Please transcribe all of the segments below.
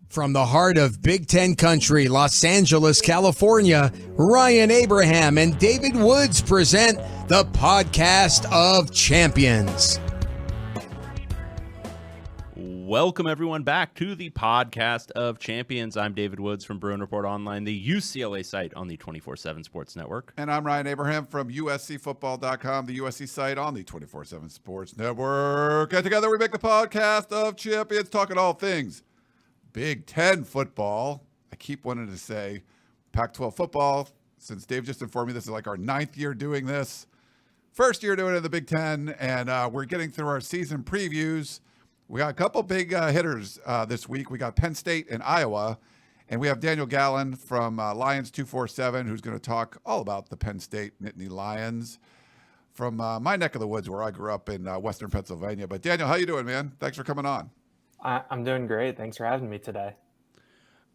From the heart of Big Ten country, Los Angeles, California, Ryan Abraham and David Woods present the Podcast of Champions. Welcome, everyone, back to the Podcast of Champions. I'm David Woods from Bruin Report Online, the UCLA site on the 24/7 Sports Network. And I'm Ryan Abraham from USCFootball.com, the USC site on the 24/7 Sports Network. And together we make the Podcast of Champions, talking all things Big Ten football. I keep wanting to say Pac-12 football, since Dave just informed me this is like our 9th year doing this. First year doing it in the Big Ten, and we're getting through our season previews. We got a couple big hitters this week. We got Penn State and Iowa, and we have Daniel Gallen from Lions 247, who's going to talk all about the Penn State Nittany Lions from my neck of the woods where I grew up in Western Pennsylvania. But Daniel, how you doing, man? Thanks for coming on. I'm doing great. Thanks for having me today.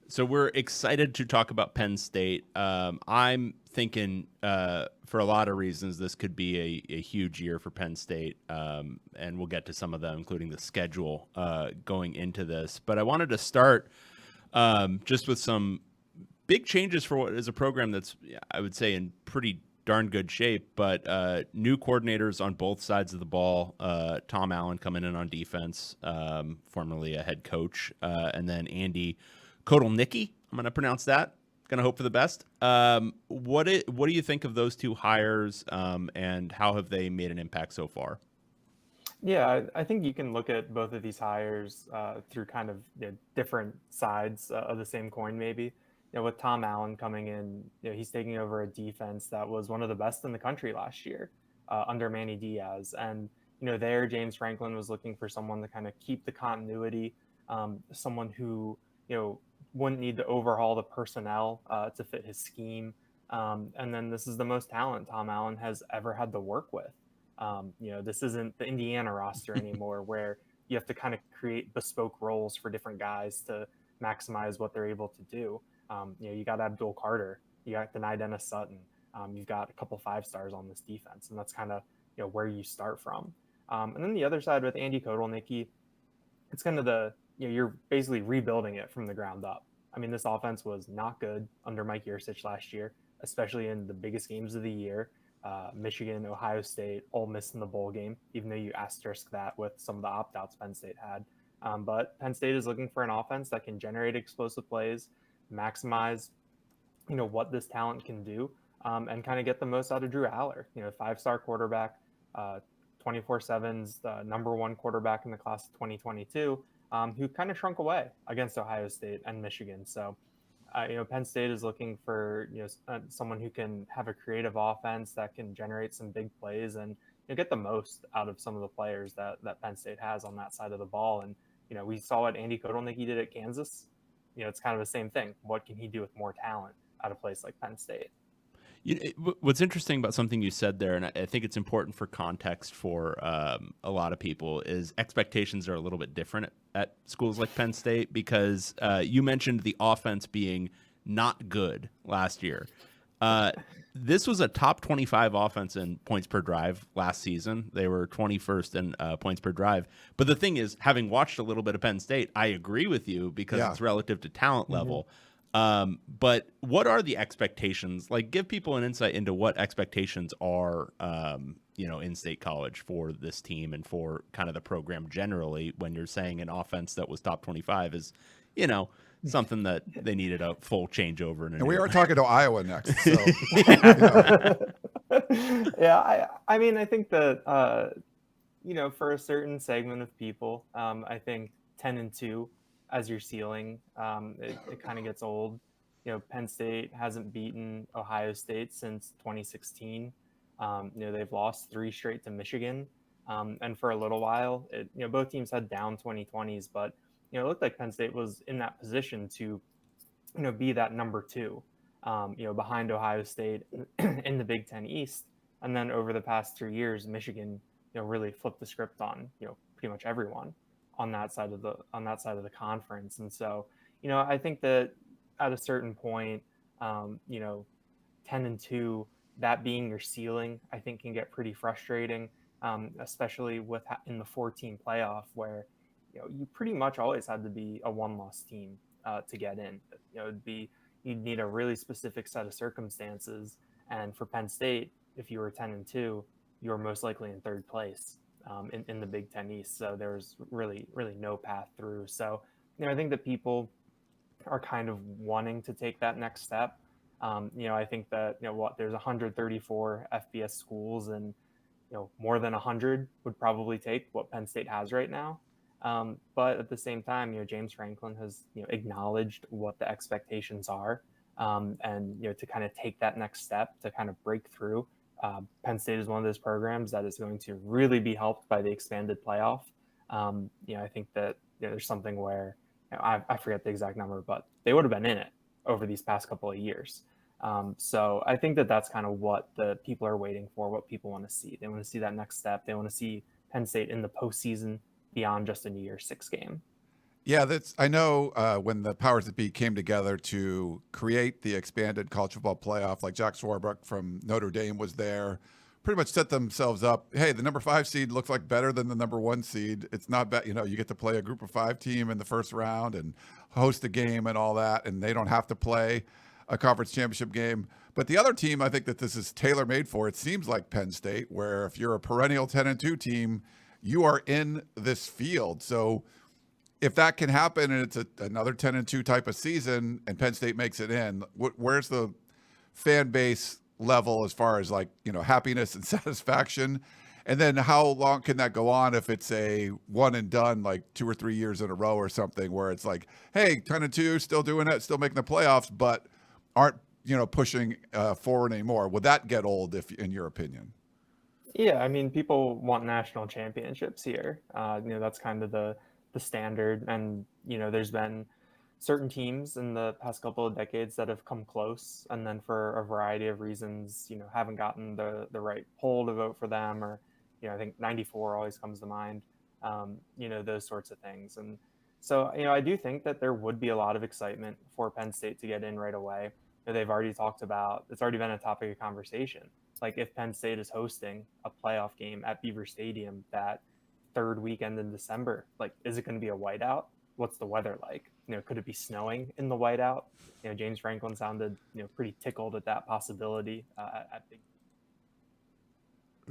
So we're excited to talk about Penn State. I'm thinking for a lot of reasons this could be a huge year for Penn State, and we'll get to some of them, including the schedule going into this. But I wanted to start just with some big changes for what is a program that's, I would say, in pretty darn good shape, but new coordinators on both sides of the ball. Tom Allen coming in on defense, formerly a head coach, and then Andy Kotelnicki. I'm going to pronounce that. Going to hope for the best. What do you think of those two hires, and how have they made an impact so far? Yeah, I think you can look at both of these hires through kind of different sides of the same coin, maybe. With Tom Allen coming in, he's taking over a defense that was one of the best in the country last year under Manny Diaz. And, there James Franklin was looking for someone to kind of keep the continuity, someone who, wouldn't need to overhaul the personnel to fit his scheme. And then this is the most talent Tom Allen has ever had to work with. This isn't the Indiana roster anymore where you have to kind of create bespoke roles for different guys to maximize what they're able to do. You got Abdul Carter, you got Denai Dennis Sutton, you've got a couple 5-stars on this defense, and that's kind of where you start from. And then the other side with Andy Kotelnicki, it's kind of you're basically rebuilding it from the ground up. I mean, this offense was not good under Mike Yurcich last year, especially in the biggest games of the year. Michigan, Ohio State, Ole Miss in the bowl game, even though you asterisk that with some of the opt-outs Penn State had. But Penn State is looking for an offense that can generate explosive plays, maximize, what this talent can do, and kind of get the most out of Drew Allar, 5-star quarterback, 24/7's the number 1 quarterback in the class of 2022, who kind of shrunk away against Ohio State and Michigan. So, Penn State is looking for, someone who can have a creative offense that can generate some big plays and get the most out of some of the players that Penn State has on that side of the ball. And, we saw what Andy Kotelnicki did at Kansas. It's kind of the same thing. What can he do with more talent at a place like Penn State? What's interesting about something you said there, and I think it's important for context for a lot of people, is expectations are a little bit different at schools like Penn State, because you mentioned the offense being not good last year. This was a top 25 offense in points per drive last season. They were 21st in points per drive. But the thing is, having watched a little bit of Penn State, I agree with you because it's relative to talent level. But what are the expectations? Like, give people an insight into what expectations are, in State College for this team and for kind of the program generally, when you're saying an offense that was top 25 is, something that they needed a full changeover. And we are talking to Iowa next. So, Yeah, I mean, I think that, for a certain segment of people, I think 10-2 as your ceiling, it kind of gets old. Penn State hasn't beaten Ohio State since 2016. They've lost 3 straight to Michigan. And for a little while, both teams had down 2020s, but it looked like Penn State was in that position to, be that number 2, behind Ohio State in the Big Ten East. And then over the past 3 years, Michigan, really flipped the script on, pretty much everyone on that side of the conference. And so, I think that at a certain point, 10-2, that being your ceiling, I think can get pretty frustrating, especially in the 4-team playoff where, you pretty much always had to be a 1-loss team to get in. You'd need a really specific set of circumstances. And for Penn State, if you were 10-2, you were most likely in third place in the Big Ten East. So there was really no path through. So I think that people are kind of wanting to take that next step. I think that there's 134 FBS schools, and more than 100 would probably take what Penn State has right now. But at the same time, James Franklin has acknowledged what the expectations are, and to kind of take that next step to kind of break through. Penn State is one of those programs that is going to really be helped by the expanded playoff. I think that there's something where I forget the exact number, but they would have been in it over these past couple of years. So I think that that's kind of what the people are waiting for, what people want to see. They want to see that next step. They want to see Penn State in the postseason beyond just a New Year's Six game. Yeah, I know when the powers that be came together to create the expanded college football playoff, like Jack Swarbrick from Notre Dame was there, pretty much set themselves up. Hey, the number 5 seed looks like better than the number 1 seed. It's not bad. You get to play a group of 5 team in the first round and host a game and all that, and they don't have to play a conference championship game. But the other team, I think that this is tailor-made for, it seems like Penn State, where if you're a perennial 10-2 team, you are in this field. So if that can happen and it's another 10-2 type of season and Penn State makes it in, where's the fan base level as far as happiness and satisfaction? And then how long can that go on if it's a one and done, like 2 or 3 years in a row or something, where it's like, hey, 10-2, still doing it, still making the playoffs, but aren't pushing forward anymore? Would that get old, if in your opinion? Yeah, I mean, people want national championships here. That's kind of the standard. And there's been certain teams in the past couple of decades that have come close, and then for a variety of reasons, haven't gotten the right poll to vote for them, or I think 94 always comes to mind. Those sorts of things. And so I do think that there would be a lot of excitement for Penn State to get in right away. They've already talked about, it's already been a topic of conversation. Like, if Penn State is hosting a playoff game at Beaver Stadium that third weekend in December, is it going to be a whiteout? What's the weather like? Could it be snowing in the whiteout? James Franklin sounded, pretty tickled at that possibility at Big.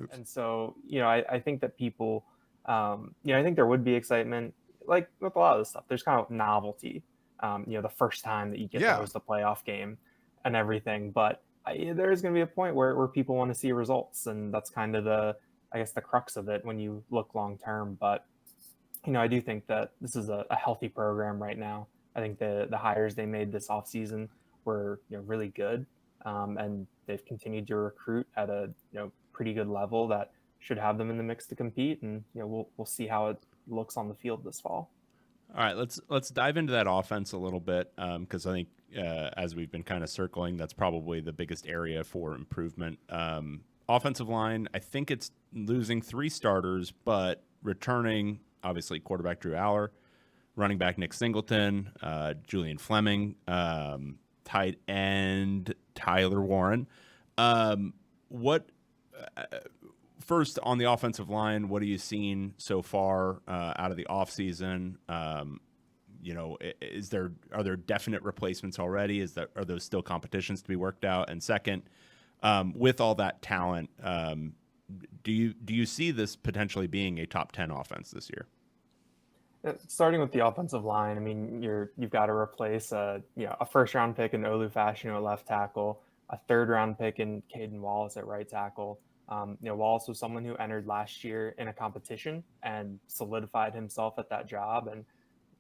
Oops. And so, I think that people, I think there would be excitement, like with a lot of this stuff. There's kind of novelty, the first time that you get to host a playoff game and everything. But there's going to be a point where people want to see results, and that's kind of the crux of it when you look long term. But I do think that this is a healthy program right now. I think the hires they made this offseason were really good, and they've continued to recruit at a pretty good level that should have them in the mix to compete. And we'll see how it looks on the field this fall. All right, let's dive into that offense a little bit, because I think as we've been kind of circling, that's probably the biggest area for improvement. Offensive line, I think it's losing 3 starters, but returning, obviously, quarterback Drew Allar, running back Nick Singleton, Julian Fleming, tight end Tyler Warren. First, on the offensive line, what are you seeing so far out of the offseason? Are there definite replacements already? Are those still competitions to be worked out? And second, with all that talent, do you see this potentially being a top 10 offense this year? Starting with the offensive line, I mean, you've got to replace a first round pick in Olu Fashanu at left tackle, a third round pick in Caden Wallace at right tackle. Wallace was someone who entered last year in a competition and solidified himself at that job and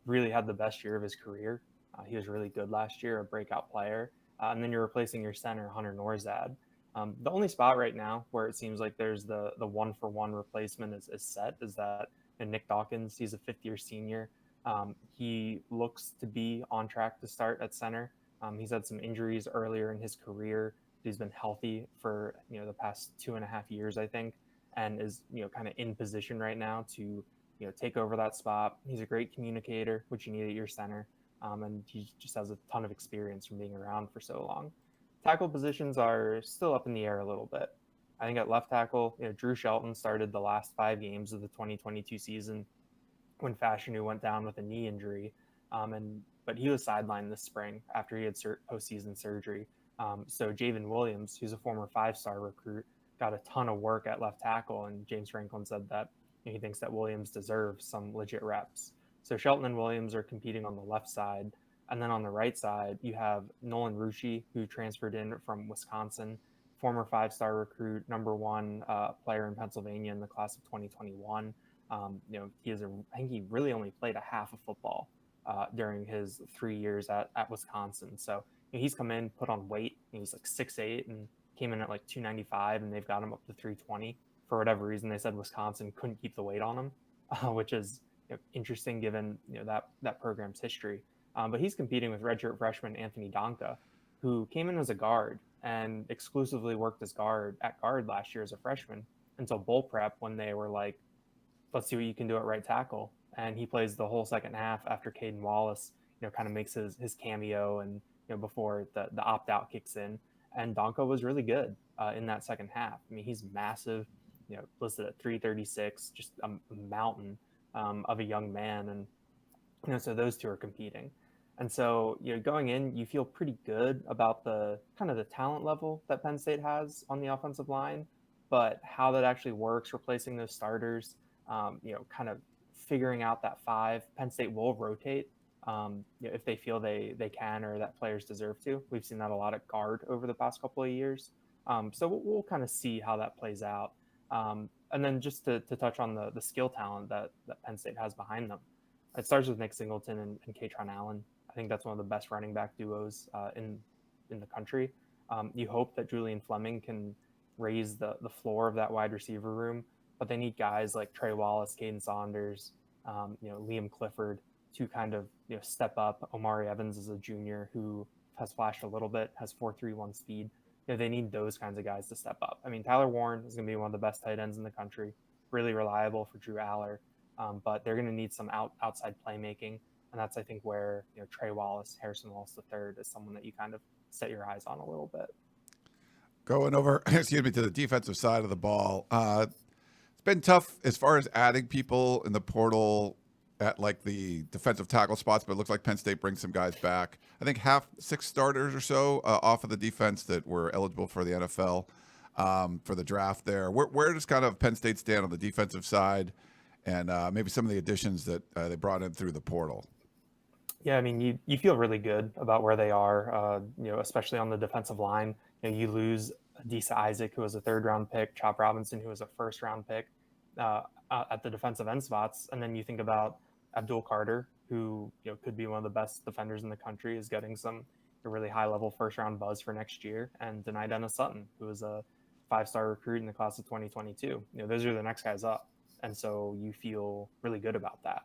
really had the best year of his career. He was really good last year, a breakout player. And then you're replacing your center, Hunter Norzad. The only spot right now where it seems like there's the 1-for-1 replacement is set is that Nick Dawkins, he's a 5th-year senior. He looks to be on track to start at center. He's had some injuries earlier in his career. He's been healthy for the past 2.5 years, I think, and is kind of in position right now to take over that spot. He's a great communicator, which you need at your center, and he just has a ton of experience from being around for so long. Tackle positions are still up in the air a little bit. I think at left tackle, Drew Shelton started the last 5 games of the 2022 season when Fashanu went down with a knee injury, and but he was sidelined this spring after he had postseason surgery. So Javen Williams, who's a former 5-star recruit, got a ton of work at left tackle, and James Franklin said that he thinks that Williams deserves some legit reps. So Shelton and Williams are competing on the left side. And then on the right side, you have Nolan Rucci, who transferred in from Wisconsin, former 5-star recruit, number 1 player in Pennsylvania in the class of 2021. I think he really only played a half of football during his 3 years at Wisconsin. So he's come in, put on weight. He's like 6'8" and came in at like 295, and they've got him up to 320. For whatever reason, they said Wisconsin couldn't keep the weight on him, which is interesting given that program's history. But he's competing with redshirt freshman Anthony Donka, who came in as a guard and exclusively worked as at guard last year as a freshman until bowl prep, when they were like, let's see what you can do at right tackle. And he plays the whole second half after Caden Wallace, kind of makes his cameo and before the opt-out kicks in. And Donka was really good in that second half. I mean, he's massive, listed at 336, just a mountain of a young man. And so those two are competing. And so, going in, you feel pretty good about the kind of the talent level that Penn State has on the offensive line, but how that actually works, replacing those starters, kind of figuring out that 5. Penn State will rotate if they feel they can or that players deserve to. We've seen that a lot at guard over the past couple of years. So we'll kind of see how that plays out. And then just to touch on the skill talent that Penn State has behind them. It starts with Nick Singleton and Kaytron Allen. I think that's one of the best running back duos in the country. You hope that Julian Fleming can raise the floor of that wide receiver room, but they need guys like Trey Wallace, Caden Saunders, Liam Clifford to kind of step up. Omari Evans is a junior who has flashed a little bit, has 4.31 speed. They need those kinds of guys to step up. I mean, Tyler Warren is going to be one of the best tight ends in the country, really reliable for Drew Allar, but they're going to need some outside playmaking. And that's, I think, where Trey Wallace, Harrison Wallace III is someone that you kind of set your eyes on a little bit. Going over, to the defensive side of the ball. It's been tough as far as adding people in the portal at like the defensive tackle spots, but it looks like Penn State brings some guys back. I think 6 starters or so off of the defense that were eligible for the NFL for the draft there. Where does kind of Penn State stand on the defensive side, and maybe some of the additions that they brought in through the portal? Yeah, I mean, you feel really good about where they are, especially on the defensive line. You lose Adisa Isaac, who was a 3rd-round pick, Chop Robinson, who was a 1st-round pick at the defensive end spots. And then you think about Abdul Carter, who could be one of the best defenders in the country, is getting some really high-level 1st-round buzz for next year. And Denai Dennis Sutton, who was a 5-star recruit in the class of 2022. Those are the next guys up. And so you feel really good about that.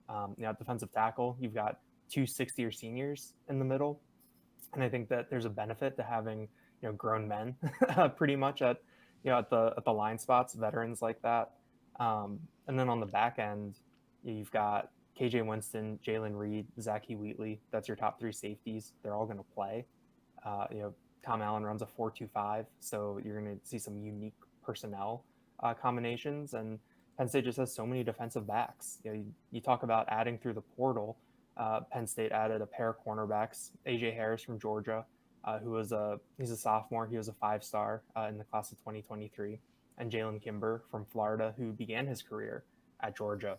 At defensive tackle, you've got 2 6-year seniors in the middle. And I think that there's a benefit to having, grown men pretty much at the line spots, veterans like that. And then on the back end, you've got KJ Winston, Jalen Reed, Zachy Wheatley. That's your top 3 safeties. They're all going to play. Tom Allen runs a 4-2-5. So you're going to see some unique personnel combinations. And Penn State just has so many defensive backs. You talk about adding through the portal. Penn State added a pair of cornerbacks, AJ Harris from Georgia, he's a sophomore. He was a 5-star in the class of 2023, and Jalen Kimber from Florida, who began his career at Georgia.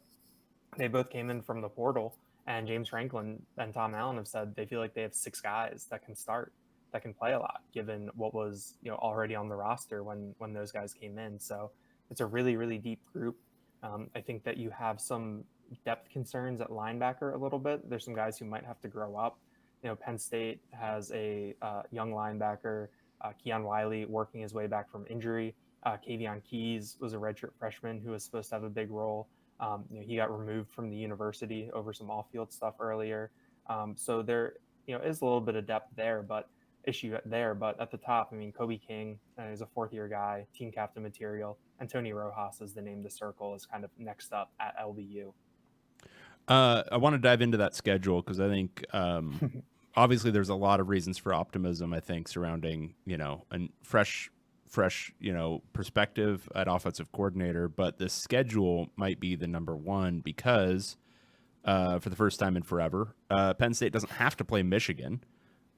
They both came in from the portal, and James Franklin and Tom Allen have said they feel like they have 6 guys that can start, that can play a lot, given what was already on the roster when those guys came in. So it's a really, really deep group. I think that you have some depth concerns at linebacker a little bit. There's some guys who might have to grow up. Penn State has a young linebacker, Keon Wiley, working his way back from injury. Kavion Keys was a redshirt freshman who was supposed to have a big role. He got removed from the university over some off-field stuff earlier. So there, is a little bit of depth there, but at the top, I mean, Kobe King is a 4th-year guy, team captain material, and Tony Rojas is the name to circle, is kind of next up at LBU. I want to dive into that schedule because I think obviously there's a lot of reasons for optimism, I think, surrounding, a fresh, perspective at offensive coordinator. But the schedule might be the number one because for the first time in forever. Penn State doesn't have to play Michigan,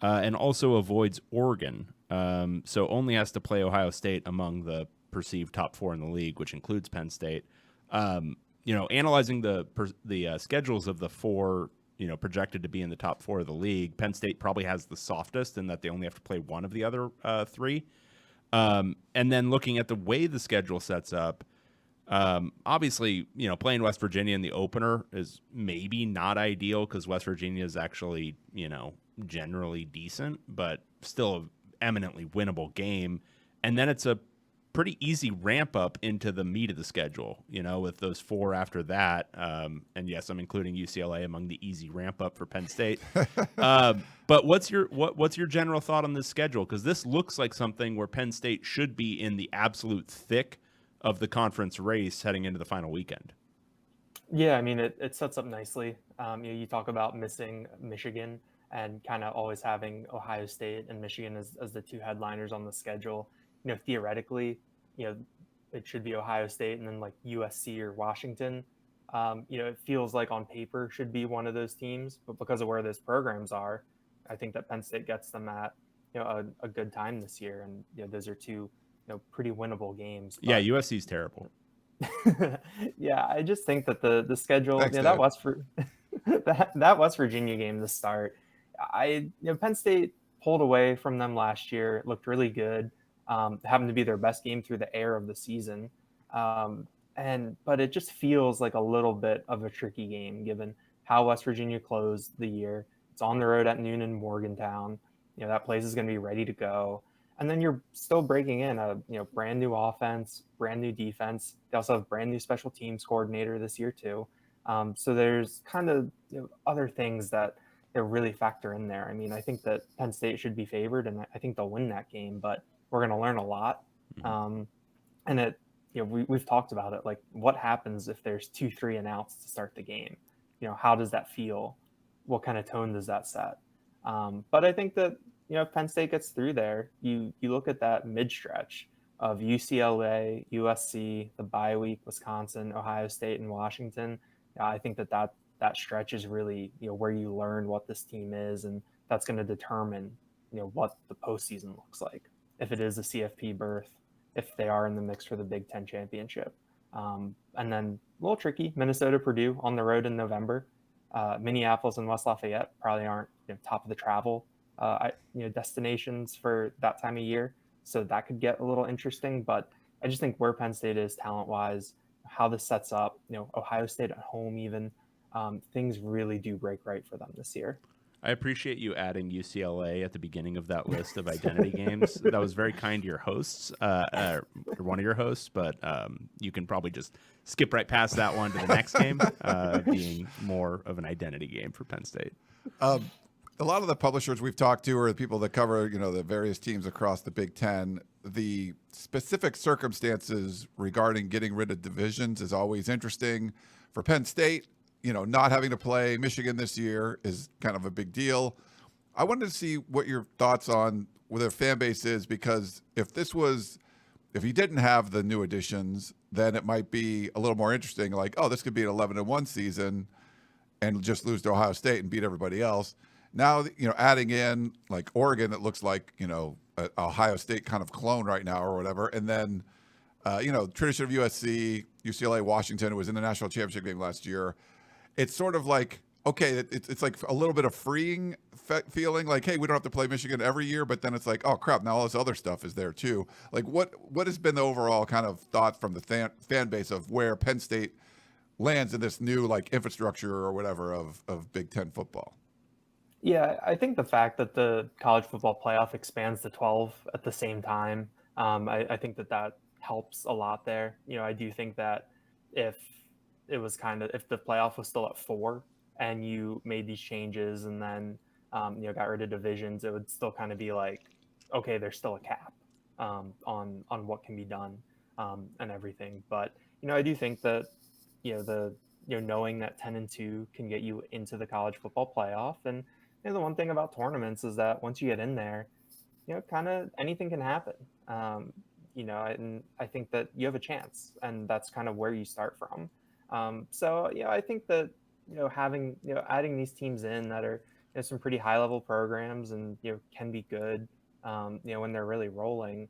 and also avoids Oregon. So only has to play Ohio State among the perceived top 4 in the league, which includes Penn State. Analyzing the schedules of the 4, projected to be in the top 4 of the league, Penn State probably has the softest in that they only have to play one of the other 3. And then looking at the way the schedule sets up, obviously, playing West Virginia in the opener is maybe not ideal because West Virginia is actually, generally decent, but still an eminently winnable game. And then it's a pretty easy ramp up into the meat of the schedule, with those 4 after that. And yes, I'm including UCLA among the easy ramp up for Penn State. But what's your general thought on this schedule? Because this looks like something where Penn State should be in the absolute thick of the conference race heading into the final weekend. Yeah, I mean, it sets up nicely. You talk about missing Michigan and kind of always having Ohio State and Michigan as the 2 headliners on the schedule. Theoretically, it should be Ohio State and then like USC or Washington. It feels like on paper should be one of those teams, but because of where those programs are, I think that Penn State gets them at a good time this year, and those are 2 pretty winnable games. But, yeah, USC's terrible. Yeah, I just think that the schedule, Thanks, that West Virginia game to start, Penn State pulled away from them last year. It looked really good. Happened to be their best game through the air of the season. But it just feels like a little bit of a tricky game given how West Virginia closed the year. It's on the road at noon in Morgantown. That place is going to be ready to go. And then you're still breaking in a brand new offense, brand new defense. They also have brand new special teams coordinator this year too. So there's kind of other things that really factor in there. I mean, I think that Penn State should be favored, and I think they'll win that game. But we're going to learn a lot. And we've talked about it. Like, what happens if there's 2-3 announced to start the game? How does that feel? What kind of tone does that set? But I think that, if Penn State gets through there, you look at that mid-stretch of UCLA, USC, the bye week, Wisconsin, Ohio State, and Washington. I think that stretch is really, where you learn what this team is, and that's going to determine, what the postseason looks like. If it is a CFP berth, if they are in the mix for the Big Ten championship. And then a little tricky, Minnesota, Purdue on the road in November. Minneapolis and West Lafayette probably aren't top of the travel destinations for that time of year. So that could get a little interesting. But I just think where Penn State is talent-wise, how this sets up, Ohio State at home even, things really do break right for them this year. I appreciate you adding UCLA at the beginning of that list of identity games. That was very kind to your hosts, or one of your hosts, but you can probably just skip right past that one to the next game, being more of an identity game for Penn State. A lot of the publishers we've talked to are the people that cover, the various teams across the Big Ten. The specific circumstances regarding getting rid of divisions is always interesting. For Penn State, not having to play Michigan this year is kind of a big deal. I wanted to see what your thoughts on what their fan base is, because if you didn't have the new additions, then it might be a little more interesting. Like, oh, this could be an 11-1 season and just lose to Ohio State and beat everybody else. Now, adding in like Oregon, that looks like, a Ohio State kind of clone right now or whatever. And then, tradition of USC, UCLA, Washington, who was in the national championship game last year. It's sort of like, okay, it's like a little bit of freeing feeling, like, hey, we don't have to play Michigan every year, but then it's like, oh crap, now all this other stuff is there too. Like, what has been the overall kind of thought from the fan base of where Penn State lands in this new like infrastructure or whatever of Big Ten football? Yeah, I think the fact that the college football playoff expands to 12 at the same time, I think that helps a lot there. I do think that if the playoff was still at 4 and you made these changes and then, got rid of divisions, it would still kind of be like, okay, there's still a cap on what can be done and everything. But, I do think that, knowing that 10-2 can get you into the college football playoff. And the one thing about tournaments is that once you get in there, kind of anything can happen. And I think that you have a chance, and that's kind of where you start from. So, I think that, adding these teams in that are some pretty high level programs and can be good when they're really rolling.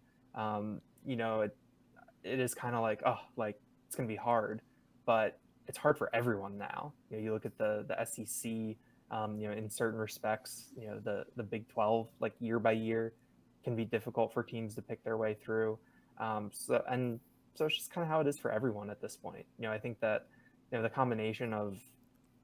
It is kind of like, it's going to be hard, but it's hard for everyone now. You look at the SEC, in certain respects, the Big 12, like year by year, can be difficult for teams to pick their way through. So it's just kind of how it is for everyone at this point. I think that the combination of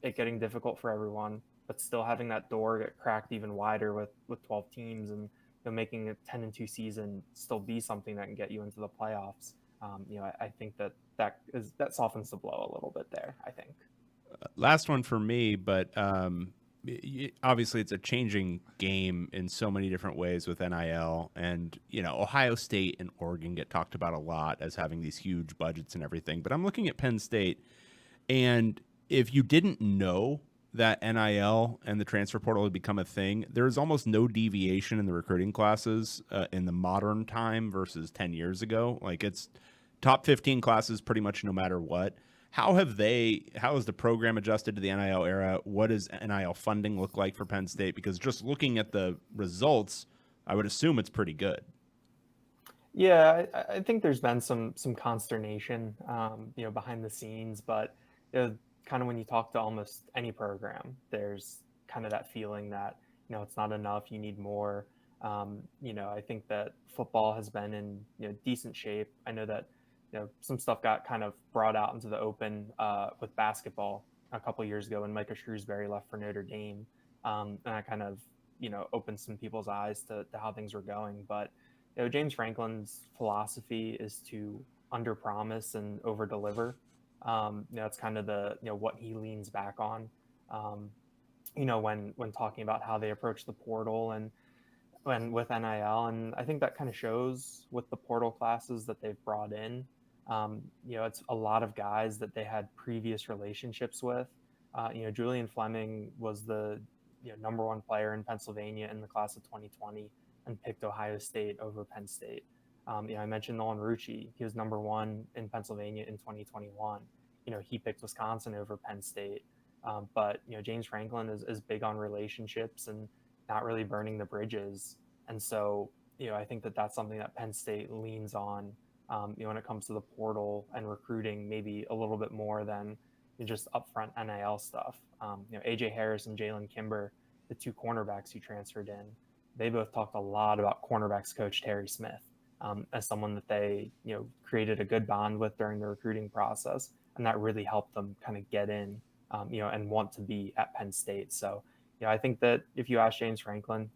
it getting difficult for everyone, but still having that door get cracked even wider with 12 teams and making a 10-2 season still be something that can get you into the playoffs. I think that softens the blow a little bit there, I think. Last one for me, but obviously it's a changing game in so many different ways with NIL, and Ohio State and Oregon get talked about a lot as having these huge budgets and everything, but I'm looking at Penn State, and if you didn't know that NIL and the transfer portal had become a thing, there's almost no deviation in the recruiting classes in the modern time versus 10 years ago. Like, it's top 15 classes pretty much no matter what. How has the program adjusted to the NIL era? What does NIL funding look like for Penn State? Because just looking at the results, I would assume it's pretty good. Yeah, I think there's been some consternation, behind the scenes, but kind of when you talk to almost any program, there's kind of that feeling that, it's not enough, you need more. I think that football has been in, decent shape. I know that, some stuff got kind of brought out into the open with basketball a couple years ago when Micah Shrewsbury left for Notre Dame. And that kind of, opened some people's eyes to how things were going. But, James Franklin's philosophy is to underpromise and overdeliver. It's kind of the, what he leans back on, when talking about how they approach the portal and with NIL. And I think that kind of shows with the portal classes that they've brought in. It's a lot of guys that they had previous relationships with. Julian Fleming was the number one player in Pennsylvania in the class of 2020 and picked Ohio State over Penn State. I mentioned Nolan Rucci. He was number one in Pennsylvania in 2021. He picked Wisconsin over Penn State. But James Franklin is big on relationships and not really burning the bridges. And so, I think that that's something that Penn State leans on, when it comes to the portal and recruiting, maybe a little bit more than just upfront NIL stuff. AJ Harris and Jalen Kimber, the two cornerbacks who transferred in, they both talked a lot about cornerbacks coach Terry Smith as someone that they, created a good bond with during the recruiting process. And that really helped them kind of get in, and want to be at Penn State. So, I think that if you ask James Franklin,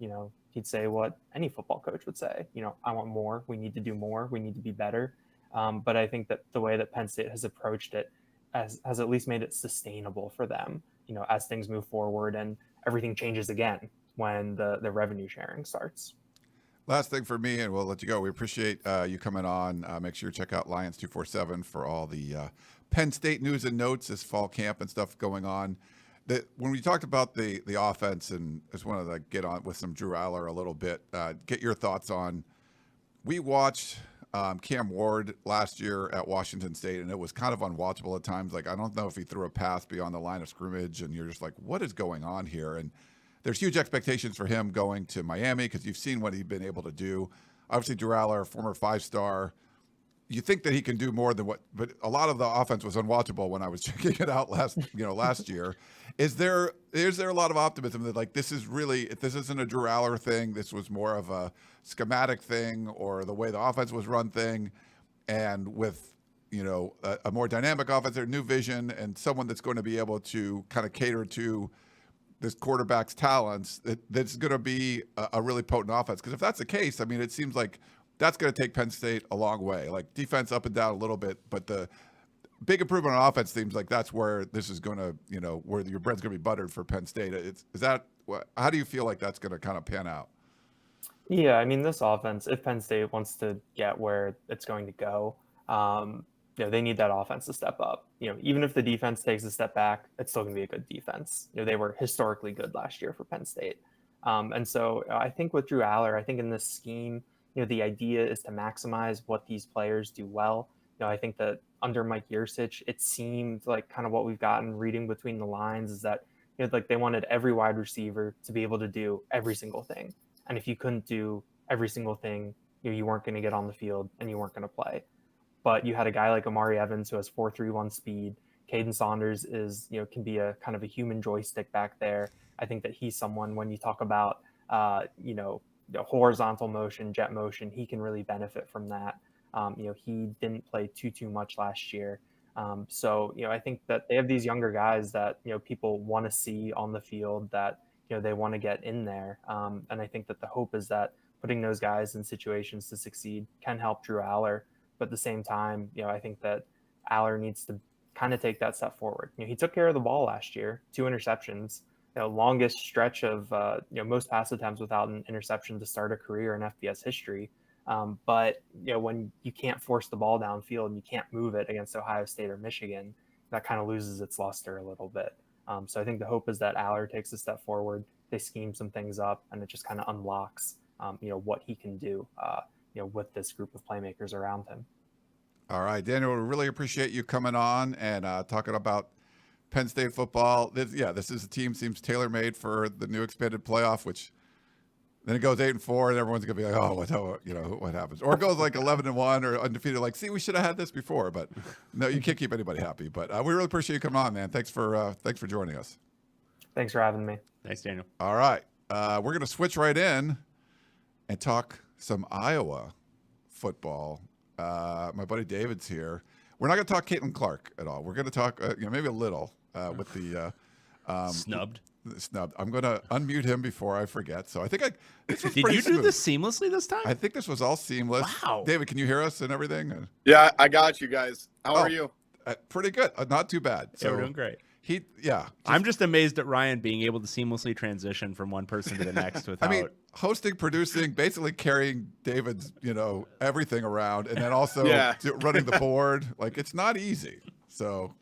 he'd say what any football coach would say. I want more. We need to do more. We need to be better. But I think that the way that Penn State has approached it has at least made it sustainable for them, as things move forward and everything changes again when the revenue sharing starts. Last thing for me, and we'll let you go. We appreciate you coming on. Make sure you check out Lions 247 for all the Penn State news and notes, this fall camp and stuff going on. When we talked about the offense, and I just wanted to get on with some Drew Allar a little bit, get your thoughts on. We watched Cam Ward last year at Washington State, and it was kind of unwatchable at times. Like, I don't know if he threw a pass beyond the line of scrimmage, and you're just like, what is going on here? And there's huge expectations for him going to Miami because you've seen what he's been able to do. Obviously, Drew Allar, former 5-star. You think that he can do more than what, but a lot of the offense was unwatchable when I was checking it out last year. Is there a lot of optimism that, like, this isn't a Drew Allar thing, this was more of a schematic thing or the way the offense was run thing, and with a more dynamic offense, a new vision, and someone that's going to be able to kind of cater to this quarterback's talents, that's going to be a really potent offense? Because if that's the case, I mean, it seems like that's going to take Penn State a long way. Like, defense up and down a little bit, but the big improvement on offense seems like that's where this is going to, where your bread's going to be buttered for Penn State. How do you feel like that's going to kind of pan out? Yeah, I mean, this offense, if Penn State wants to get where it's going to go, they need that offense to step up. Even if the defense takes a step back, it's still going to be a good defense. They were historically good last year for Penn State. And so I think with Drew Allar, I think in this scheme, the idea is to maximize what these players do well. I think that under Mike Yurcich, it seemed like kind of what we've gotten reading between the lines is that like they wanted every wide receiver to be able to do every single thing. And if you couldn't do every single thing, you weren't going to get on the field and you weren't going to play. But you had a guy like Amari Evans who has 4.31 speed. Caden Saunders is, can be a kind of a human joystick back there. I think that he's someone, when you talk about, the horizontal motion, jet motion, he can really benefit from that. He didn't play too much last year. So I think that they have these younger guys that, people want to see on the field, that, they want to get in there. And I think that the hope is that putting those guys in situations to succeed can help Drew Allar. But at the same time, I think that Allar needs to kind of take that step forward. He took care of the ball last year, 2 interceptions, longest stretch of, most pass attempts without an interception to start a career in FBS history. But, when you can't force the ball downfield and you can't move it against Ohio State or Michigan, that kind of loses its luster a little bit. So I think the hope is that Allar takes a step forward, they scheme some things up, and it just kind of unlocks, what he can do, with this group of playmakers around him. All right, Daniel, we really appreciate you coming on and talking about Penn State football. This is a team seems tailor-made for the new expanded playoff, which then it goes 8-4, and everyone's gonna be like, "Oh, what happens?" Or it goes like 11-1 or undefeated. Like, see, we should have had this before, but no, you can't keep anybody happy. But we really appreciate you coming on, man. Thanks for joining us. Thanks for having me. Thanks, Daniel. All right, we're gonna switch right in and talk some Iowa football. My buddy David's here. We're not going to talk Caitlin Clark at all. We're going to talk, maybe a little with the Snubbed. I'm going to unmute him before I forget. So I think this was Did pretty you do smooth. this seamlessly this time? I think this was all seamless. Wow. David, can you hear us and everything? Yeah, I got you guys. How are you? Pretty good. Not too bad. Yeah, we're doing great. I'm just amazed at Ryan being able to seamlessly transition from one person to the next without. Hosting, producing, basically carrying David's, everything around, and then also running the board. Like, it's not easy. So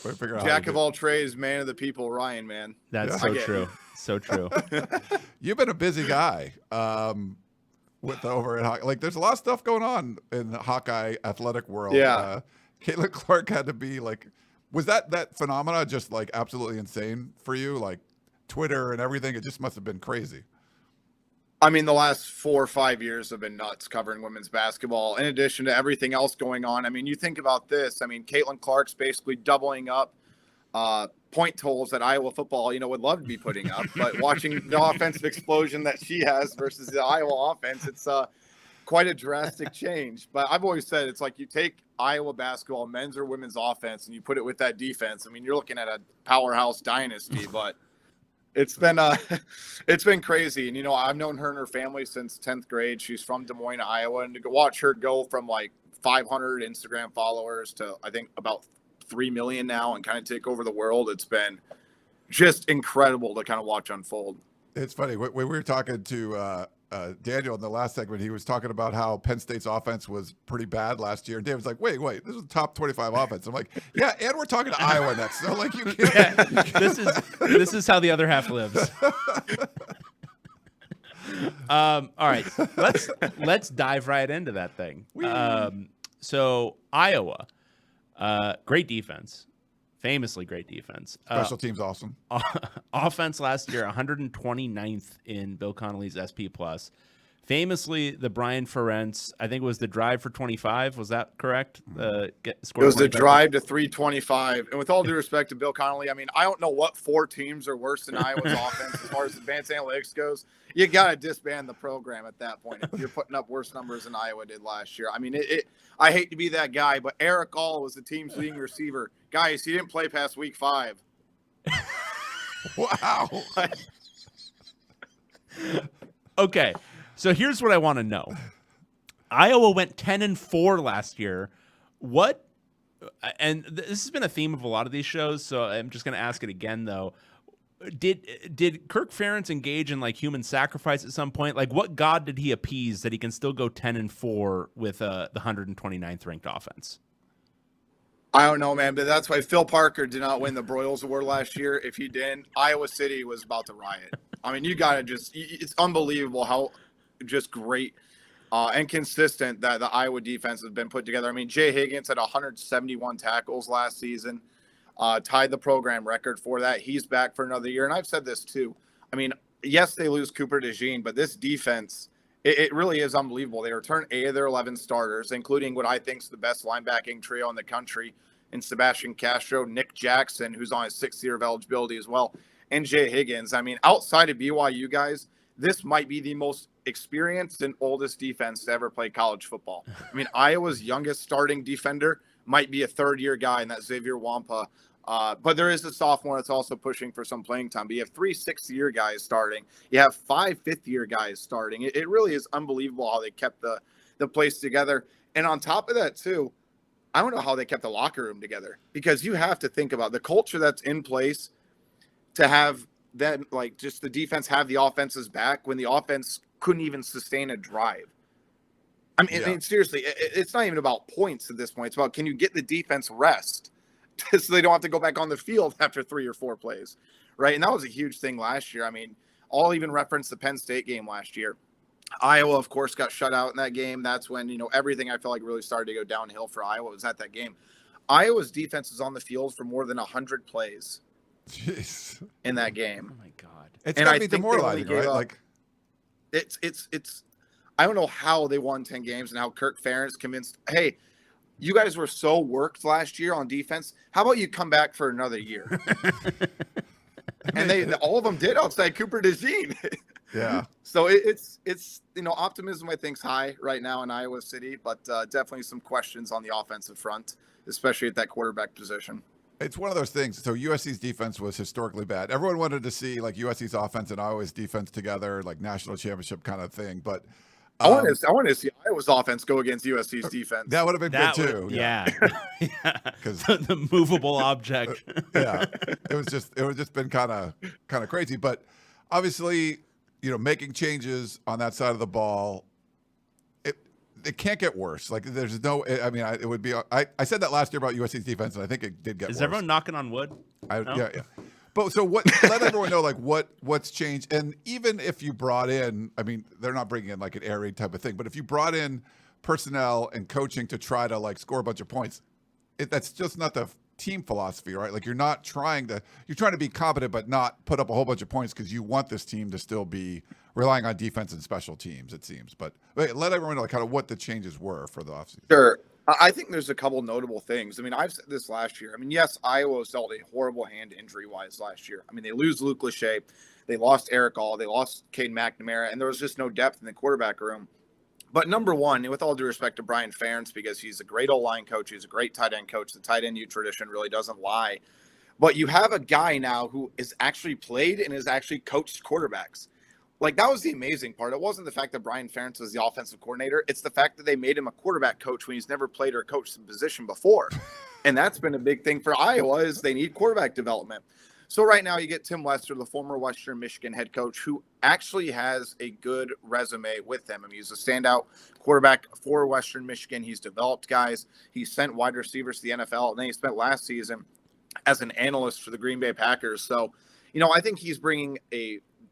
we're figuring out. Jack of all trades, man of the people, Ryan, man. That's so true. So true. You've been a busy guy with over at Hawkeye. Like, there's a lot of stuff going on in the Hawkeye athletic world. Yeah. Caitlin Clark had to be like. Was that phenomena just like absolutely insane for you? Like Twitter and everything, it just must have been crazy. I mean, the last 4 or 5 years have been nuts covering women's basketball, in addition to everything else going on. I mean, you think about this. I mean, Caitlin Clark's basically doubling up point totals that Iowa football, would love to be putting up. But watching the offensive explosion that she has versus the Iowa offense, it's quite a drastic change. But I've always said it's like you take Iowa basketball, men's or women's offense, and you put it with that defense. I mean, you're looking at a powerhouse dynasty, but it's been crazy. And, I've known her and her family since 10th grade. She's from Des Moines, Iowa. And to watch her go from like 500 Instagram followers to, I think, about 3 million now and kind of take over the world, it's been just incredible to kind of watch unfold. It's funny. When we were talking to Daniel in the last segment, he was talking about how Penn State's offense was pretty bad last year. And David's like, wait, this is the top 25 offense. I'm like, yeah, and we're talking to Iowa next. So like, you can't. This is how the other half lives. All right, let's dive right into that thing. So Iowa, great defense. Famously great defense. Special teams awesome. Offense last year, 129th in Bill Connolly's SP+. Famously, the Brian Ferentz, I think it was the drive for 25. Was that correct? It was the drive to 325. And with all due respect to Bill Connolly, I mean, I don't know what 4 teams are worse than Iowa's offense as far as advanced analytics goes. You got to disband the program at that point if you're putting up worse numbers than Iowa did last year. I mean, I hate to be that guy, but Eric All was the team's leading receiver. Guys, he didn't play past week 5. Wow. Okay, so here's what I want to know. Iowa went 10-4 last year. What? And this has been a theme of a lot of these shows, so I'm just going to ask it again, though. Did Kirk Ferentz engage in like human sacrifice at some point? Like, what god did he appease that he can still go 10-4 with the 129th ranked offense? I don't know, man, but that's why Phil Parker did not win the Broyles Award last year. If he didn't, Iowa City was about to riot. I mean, you got to it's unbelievable how just great and consistent that the Iowa defense has been put together. I mean, Jay Higgins had 171 tackles last season, tied the program record for that. He's back for another year. And I've said this too. I mean, yes, they lose Cooper DeJean, but this defense, it really is unbelievable. They return 8 of their 11 starters, including what I think is the best linebacking trio in the country in Sebastian Castro, Nick Jackson, who's on his 6th year of eligibility as well, and Jay Higgins. I mean, outside of BYU guys, this might be the most experienced and oldest defense to ever play college football. I mean, Iowa's youngest starting defender might be a 3rd-year guy, and that's Xavier Wampa. But there is a sophomore that's also pushing for some playing time. But you have 3 6th-year guys starting. You have 5 5th-year guys starting. It really is unbelievable how they kept the place together. And on top of that, too, I don't know how they kept the locker room together, because you have to think about the culture that's in place to have them, like, just the defense have the offense's back when the offense couldn't even sustain a drive. I mean, seriously, it's not even about points at this point. It's about, can you get the defense rest so they don't have to go back on the field after 3 or 4 plays, right? And that was a huge thing last year. I mean, I'll even reference the Penn State game last year. Iowa, of course, got shut out in that game. That's when, everything I felt like really started to go downhill for Iowa was at that game. Iowa's defense was on the field for more than 100 plays. Jeez. In that game. Oh my God. It's got to be demoralizing, right? Like, it's I don't know how they won 10 games and how Kirk Ferentz convinced, hey, you guys were so worked last year on defense. How about you come back for another year? And all of them did outside Cooper DeJean. Yeah. So it's optimism I think is high right now in Iowa City, but definitely some questions on the offensive front, especially at that quarterback position. It's one of those things. So USC's defense was historically bad. Everyone wanted to see like USC's offense and Iowa's defense together, like national championship kind of thing. But I want to see Iowa's offense go against USC's defense. That would have been good too. Yeah. Because the movable object. Yeah. It would just been kind of crazy. But obviously, making changes on that side of the ball, it can't get worse. Like, there's no, I mean, it would be, I said that last year about USC's defense, and I think it did get worse. Is everyone knocking on wood? No? Yeah. But so let everyone know, like, what's changed. And even if you brought in, I mean, they're not bringing in like an air raid type of thing, but if you brought in personnel and coaching to try to like score a bunch of points, that's just not the team philosophy, right? Like, you're trying to be competent, but not put up a whole bunch of points because you want this team to still be relying on defense and special teams, it seems. But let everyone know kind of what the changes were for the offseason. Sure. I think there's a couple notable things. I mean, I've said this last year. I mean, yes, Iowa was dealt a horrible hand injury-wise last year. I mean, they lose Luke Lachey. They lost Eric All. They lost Caden McNamara. And there was just no depth in the quarterback room. But number one, with all due respect to Brian Ferentz, because he's a great O-line coach, he's a great tight end coach. The tight end U tradition really doesn't lie. But you have a guy now who is actually played and has actually coached quarterbacks. Like, that was the amazing part. It wasn't the fact that Brian Ferentz was the offensive coordinator. It's the fact that they made him a quarterback coach when he's never played or coached the position before. And that's been a big thing for Iowa, is they need quarterback development. So right now you get Tim Lester, the former Western Michigan head coach, who actually has a good resume with them. I mean, he's a standout quarterback for Western Michigan. He's developed guys. He sent wide receivers to the NFL, and then he spent last season as an analyst for the Green Bay Packers. So, I think he's bringing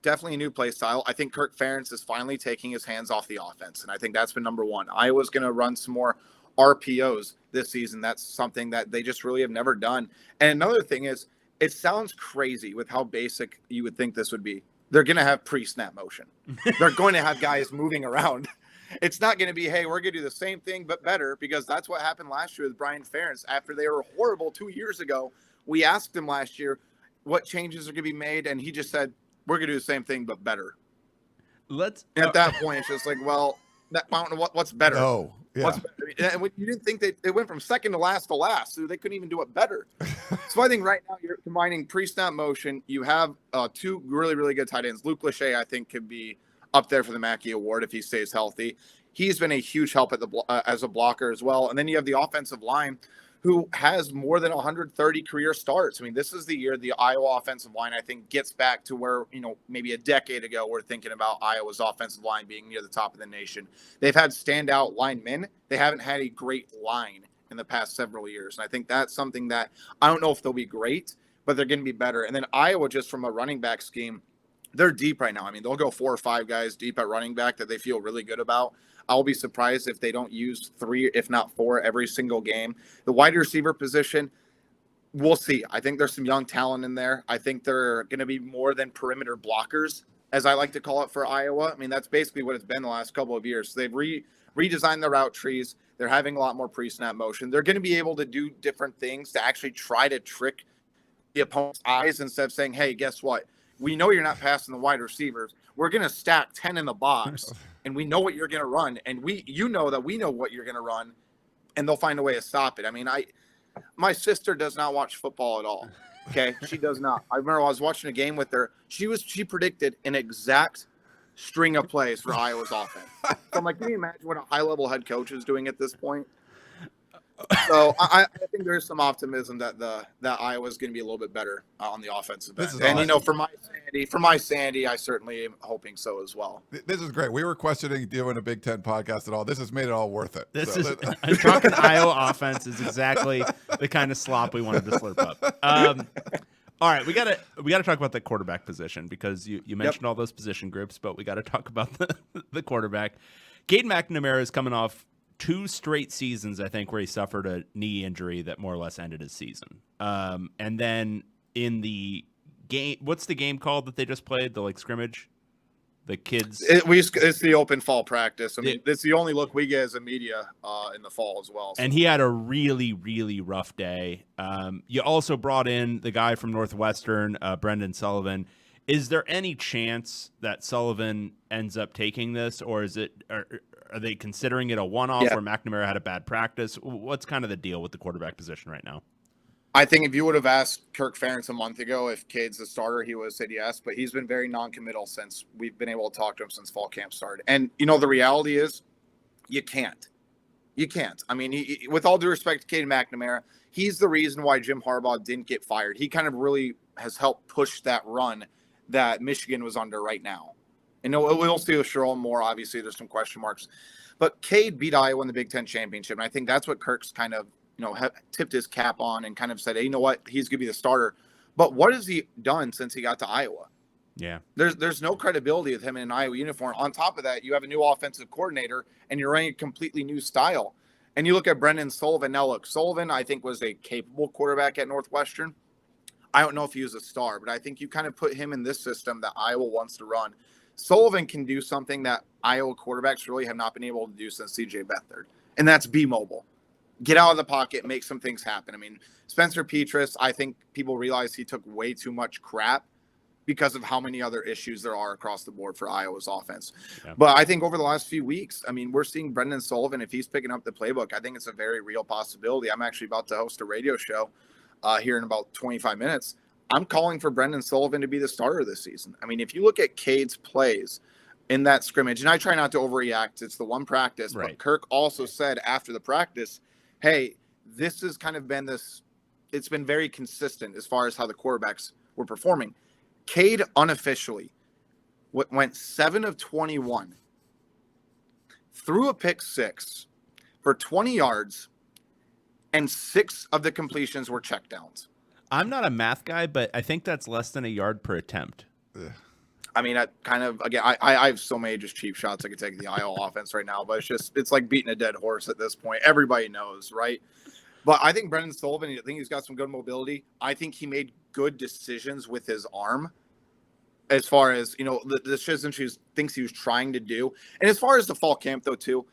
definitely a new play style. I think Kirk Ferentz is finally taking his hands off the offense, and I think that's been number one. Iowa's going to run some more RPOs this season. That's something that they just really have never done. And another thing is, it sounds crazy with how basic you would think this would be. They're going to have pre-snap motion. They're going to have guys moving around. It's not going to be, hey, we're going to do the same thing but better, because that's what happened last year with Brian Ferentz. After they were horrible 2 years ago, we asked him last year what changes are going to be made, and he just said, we're going to do the same thing but better. At that point, it's just like, well, what's better? No. Yeah. And you didn't think it went from second to last, so they couldn't even do it better. So I think right now you're combining pre-snap motion. You have 2 really, really good tight ends. Luke Lachey, I think, could be up there for the Mackey Award if he stays healthy. He's been a huge help at as a blocker as well. And then you have the offensive line, who has more than 130 career starts. I mean, this is the year the Iowa offensive line, I think, gets back to where, maybe a decade ago, we're thinking about Iowa's offensive line being near the top of the nation. They've had standout linemen. They haven't had a great line in the past several years. And I think that's something that I don't know if they'll be great, but they're going to be better. And then Iowa, just from a running back scheme, they're deep right now. I mean, they'll go 4 or 5 guys deep at running back that they feel really good about. I'll be surprised if they don't use 3, if not 4, every single game. The wide receiver position, we'll see. I think there's some young talent in there. I think they're going to be more than perimeter blockers, as I like to call it, for Iowa. I mean, that's basically what it's been the last couple of years. So they've redesigned the route trees. They're having a lot more pre-snap motion. They're going to be able to do different things to actually try to trick the opponent's eyes instead of saying, hey, guess what? We know you're not passing the wide receivers. We're going to stack 10 in the box, and we know what you're going to run, and you know that we know what you're going to run, and they'll find a way to stop it. I mean, my sister does not watch football at all. Okay, she does not. I remember I was watching a game with her. She predicted an exact string of plays for Iowa's offense. So I'm like, can you imagine what a high-level head coach is doing at this point? So I think there's some optimism that Iowa's going to be a little bit better on the offensive end. And awesome. For my sanity, I certainly am hoping so as well. This is great. We were questioning doing a Big Ten podcast at all. This has made it all worth it. A drunken Iowa offense is exactly the kind of slop we wanted to slurp up. All right, we gotta talk about the quarterback position, because you mentioned all those position groups, but we got to talk about the quarterback. Cade McNamara is coming off 2 straight seasons, I think, where he suffered a knee injury that more or less ended his season. And then in the game, what's the game called that they just played? The scrimmage? The kids. It's the open fall practice. I mean, it's the only look we get as a media in the fall as well. So. And he had a really, really rough day. You also brought in the guy from Northwestern, Brendan Sullivan. Is there any chance that Sullivan ends up taking this, or are they considering it a one-off where McNamara had a bad practice? What's kind of the deal with the quarterback position right now? I think if you would have asked Kirk Ferentz a month ago if Cade's the starter, he would have said yes, but he's been very non-committal since we've been able to talk to him since fall camp started. And, the reality is you can't. You can't. I mean, with all due respect to Cade McNamara, he's the reason why Jim Harbaugh didn't get fired. He kind of really has helped push that run that Michigan was under right now. And we'll see with Sherrone Moore. Obviously, there's some question marks. But Cade beat Iowa in the Big Ten championship, and I think that's what Kirk's kind of tipped his cap on and kind of said, hey, you know what? He's going to be the starter. But what has he done since he got to Iowa? Yeah. There's no credibility with him in an Iowa uniform. On top of that, you have a new offensive coordinator, and you're running a completely new style. And you look at Brendan Sullivan. Now, look, Sullivan, I think, was a capable quarterback at Northwestern. I don't know if he was a star, but I think you kind of put him in this system that Iowa wants to run. Sullivan can do something that Iowa quarterbacks really have not been able to do since C.J. Beathard, and that's be mobile. Get out of the pocket, make some things happen. I mean, Spencer Petras, I think people realize he took way too much crap because of how many other issues there are across the board for Iowa's offense. Yeah. But I think over the last few weeks, I mean, we're seeing Brendan Sullivan, if he's picking up the playbook, I think it's a very real possibility. I'm actually about to host a radio show here in about 25 minutes. I'm calling for Brendan Sullivan to be the starter this season. I mean, if you look at Cade's plays in that scrimmage, and I try not to overreact, it's the one practice, right. But Kirk also said after the practice, hey, this has kind of been it's been very consistent as far as how the quarterbacks were performing. Cade unofficially went 7 of 21, threw a pick 6 for 20 yards, and 6 of the completions were checkdowns. I'm not a math guy, but I think that's less than a yard per attempt. Ugh. I mean, I have so many just cheap shots I could take the Iowa offense right now, but it's like beating a dead horse at this point. Everybody knows, right? But I think Brendan Sullivan, I think he's got some good mobility. I think he made good decisions with his arm as far as, the decisions he thinks he was trying to do. And as far as the fall camp, though, too,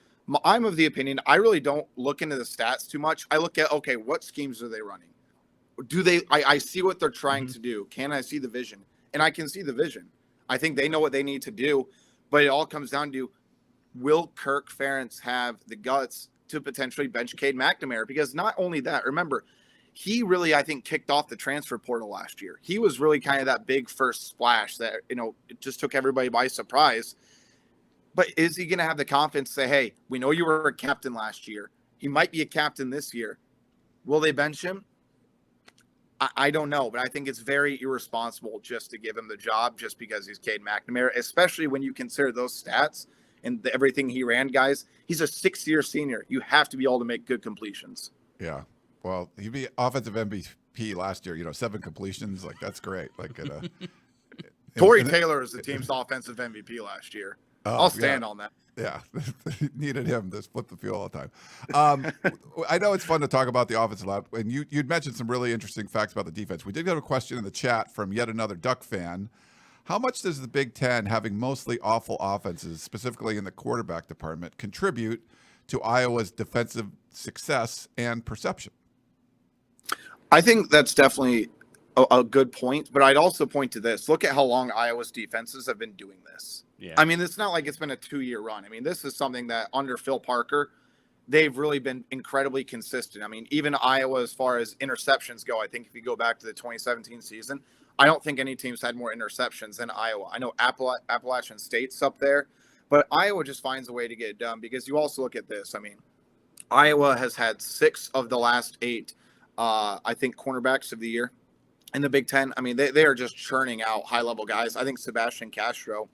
I'm of the opinion, I really don't look into the stats too much. I look at, okay, what schemes are they running? I see what they're trying to do. Can I see the vision? And I can see the vision. I think they know what they need to do, but it all comes down to, will Kirk Ferentz have the guts to potentially bench Cade McNamara? Because not only that, remember, he really, I think, kicked off the transfer portal last year. He was really kind of that big first splash that, it just took everybody by surprise. But is he going to have the confidence to say, hey, we know you were a captain last year. He might be a captain this year. Will they bench him? I don't know, but I think it's very irresponsible just to give him the job just because he's Cade McNamara, especially when you consider those stats and everything he ran, guys. He's a 6-year senior. You have to be able to make good completions. Yeah. Well, he'd be offensive MVP last year, 7 completions. Like, that's great. Like, Corey Taylor is the team's offensive MVP last year. I'll stand on that. Yeah, needed him to split the fuel all the time. I know it's fun to talk about the offensive line, and you'd mentioned some really interesting facts about the defense. We did get a question in the chat from yet another Duck fan. How much does the Big Ten, having mostly awful offenses, specifically in the quarterback department, contribute to Iowa's defensive success and perception? I think that's definitely a good point, but I'd also point to this. Look at how long Iowa's defenses have been doing this. Yeah. I mean, it's not like it's been a 2-year run. I mean, this is something that under Phil Parker, they've really been incredibly consistent. I mean, even Iowa, as far as interceptions go, I think if you go back to the 2017 season, I don't think any team's had more interceptions than Iowa. I know Appalachian State's up there, but Iowa just finds a way to get it done because you also look at this. I mean, Iowa has had 6 of the last 8, I think, cornerbacks of the year in the Big Ten. I mean, they are just churning out high-level guys. I think Sebastian Castro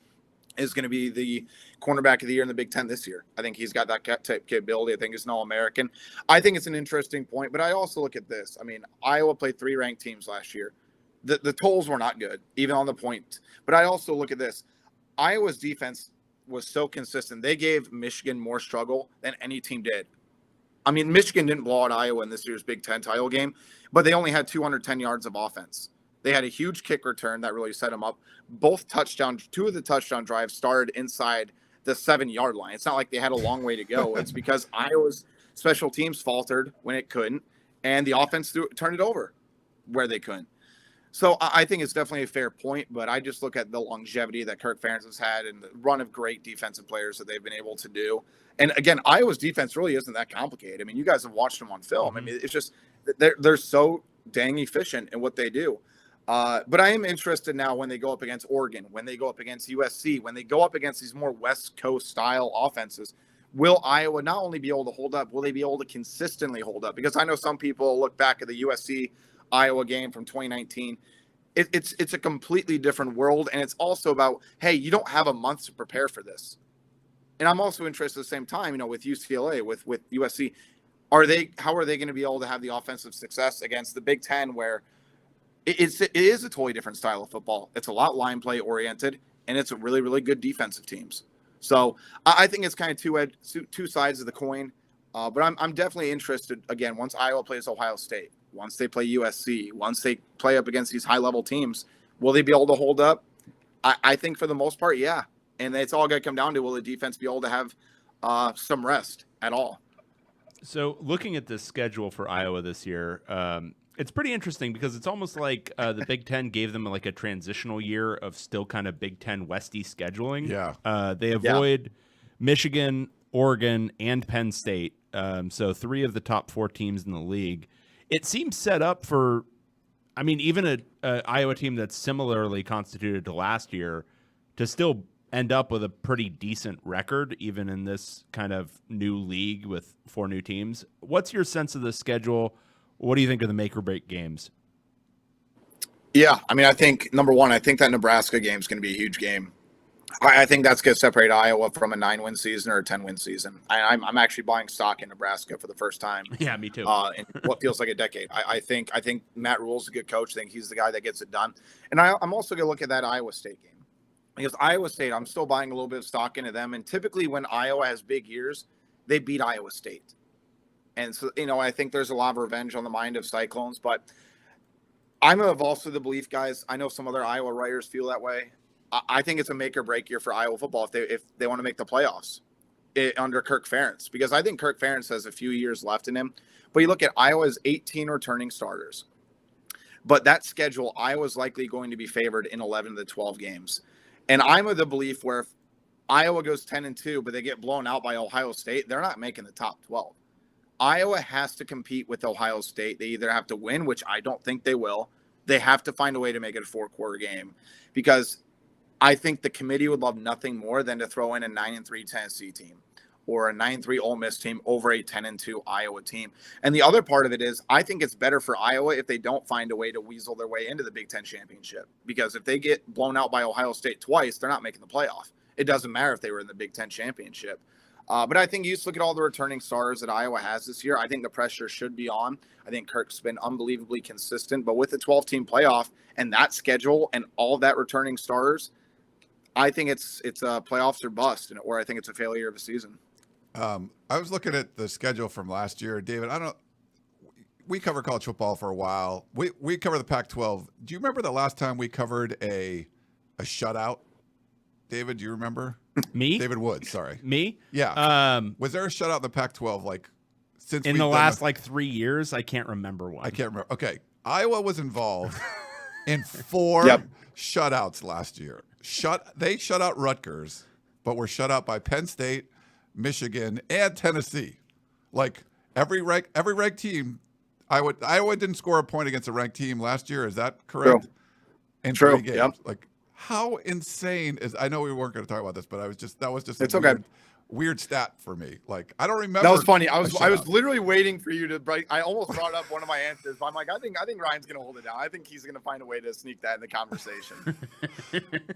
is going to be the cornerback of the year in the Big Ten this year. I think he's got that type capability. I think he's an All-American. I think it's an interesting point, but I also look at this. I mean, Iowa played 3 ranked teams last year. The totals were not good, even on the point. But I also look at this. Iowa's defense was so consistent. They gave Michigan more struggle than any team did. I mean, Michigan didn't blow out Iowa in this year's Big Ten title game, but they only had 210 yards of offense. They had a huge kick return that really set them up. 2 of the touchdown drives started inside the 7-yard line. It's not like they had a long way to go. It's because Iowa's special teams faltered when it couldn't, and the offense turned it over where they couldn't. So I think it's definitely a fair point, but I just look at the longevity that Kirk Ferentz has had and the run of great defensive players that they've been able to do. And again, Iowa's defense really isn't that complicated. I mean, you guys have watched them on film. I mean, it's just they're so dang efficient in what they do. But I am interested now when they go up against Oregon, when they go up against USC, when they go up against these more West Coast style offenses. Will Iowa not only be able to hold up, will they be able to consistently hold up? Because I know some people look back at the USC Iowa game from 2019. It's a completely different world, and it's also about, hey, you don't have a month to prepare for this. And I'm also interested at the same time, with UCLA, with USC, how are they going to be able to have the offensive success against the Big Ten, where it is a totally different style of football. It's a lot line play oriented, and it's a really, really good defensive teams. So I think it's kind of two sides of the coin. But I'm definitely interested, again, once Iowa plays Ohio State, once they play USC, once they play up against these high-level teams, will they be able to hold up? I think for the most part, yeah. And it's all going to come down to, will the defense be able to have some rest at all? So looking at this schedule for Iowa this year, it's pretty interesting because it's almost like the Big Ten gave them like a transitional year of still kind of Big Ten Westy scheduling. Yeah. They avoid Michigan, Oregon, and Penn State. So 3 of the top 4 teams in the league. It seems set up for, I mean, even a Iowa team that's similarly constituted to last year to still end up with a pretty decent record, even in this kind of new league with 4 new teams. What's your sense of the schedule? What do you think of the make or break games? Yeah, I mean, I think, number one, I think that Nebraska game is going to be a huge game. I think that's going to separate Iowa from a 9-win season or a 10-win season. I'm actually buying stock in Nebraska for the first time. Yeah, me too. In what feels like a decade. I think Matt Rule's a good coach. I think he's the guy that gets it done. And I'm also going to look at that Iowa State game. Because Iowa State, I'm still buying a little bit of stock into them. And typically when Iowa has big years, they beat Iowa State. And so, I think there's a lot of revenge on the mind of Cyclones. But I'm of also the belief, guys, I know some other Iowa writers feel that way. I think it's a make or break year for Iowa football if they want to make the playoffs under Kirk Ferentz, because I think Kirk Ferentz has a few years left in him. But you look at Iowa's 18 returning starters. But that schedule, Iowa's likely going to be favored in 11 of the 12 games. And I'm of the belief where if Iowa goes 10-2, but they get blown out by Ohio State, they're not making the top 12. Iowa has to compete with Ohio State. They either have to win, which I don't think they will. They have to find a way to make it a 4-quarter game, because I think the committee would love nothing more than to throw in a 9-3 Tennessee team or a 9-3 Ole Miss team over a 10-2 Iowa team. And the other part of it is, I think it's better for Iowa if they don't find a way to weasel their way into the Big Ten championship, because if they get blown out by Ohio State twice, they're not making the playoff. It doesn't matter if they were in the Big Ten championship. But I think you just look at all the returning stars that Iowa has this year. I think the pressure should be on. I think Kirk's been unbelievably consistent, but with the 12-team playoff and that schedule and all of that returning stars, I think it's a playoffs or bust, or I think it's a failure of a season. I was looking at the schedule from last year, David. We cover college football for a while. We cover the Pac-12. Do you remember the last time we covered a shutout? David, do you remember? Me? David Woods, sorry. Me? Yeah. Was there a shutout in the Pac-12 like since in the last like 3 years? I can't remember one. I can't remember. Okay. Iowa was involved in 4 shutouts last year. They shut out Rutgers, but were shut out by Penn State, Michigan, and Tennessee. Like every ranked team, Iowa didn't score a point against a ranked team last year. Is that correct? True. In True. 3 games. Yep. Like how insane is? I know we weren't going to talk about this, but that was just it's a okay. weird stat for me. Like I don't remember. That was funny. I was literally waiting for you to break. I almost brought up one of my answers, but I'm like, I think Ryan's gonna hold it down. I think he's gonna find a way to sneak that in the conversation.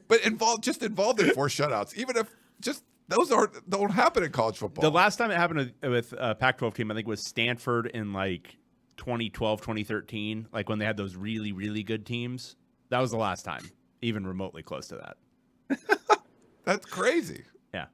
But involved in 4 shutouts, even if just those don't happen in college football. The last time it happened with a Pac-12 team, I think, was Stanford in like 2012, 2013, like when they had those really, really good teams. That was the last time, even remotely close to that. That's crazy. Yeah.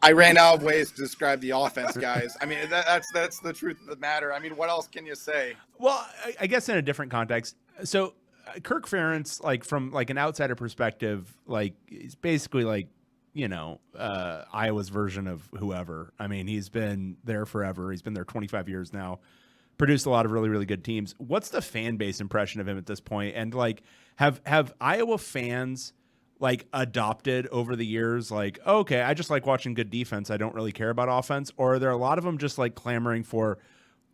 I ran out of ways to describe the offense, guys. I mean, that's the truth of the matter. I mean, what else can you say? Well, I guess in a different context. So Kirk Ferentz, like from like an outsider perspective, like he's basically like, Iowa's version of whoever. I mean, he's been there forever. He's been there 25 years now. Produced a lot of really, really good teams. What's the fan base impression of him at this point? And like, have Iowa fans like adopted over the years? Like, okay, I just like watching good defense. I don't really care about offense. Or are there a lot of them just like clamoring for,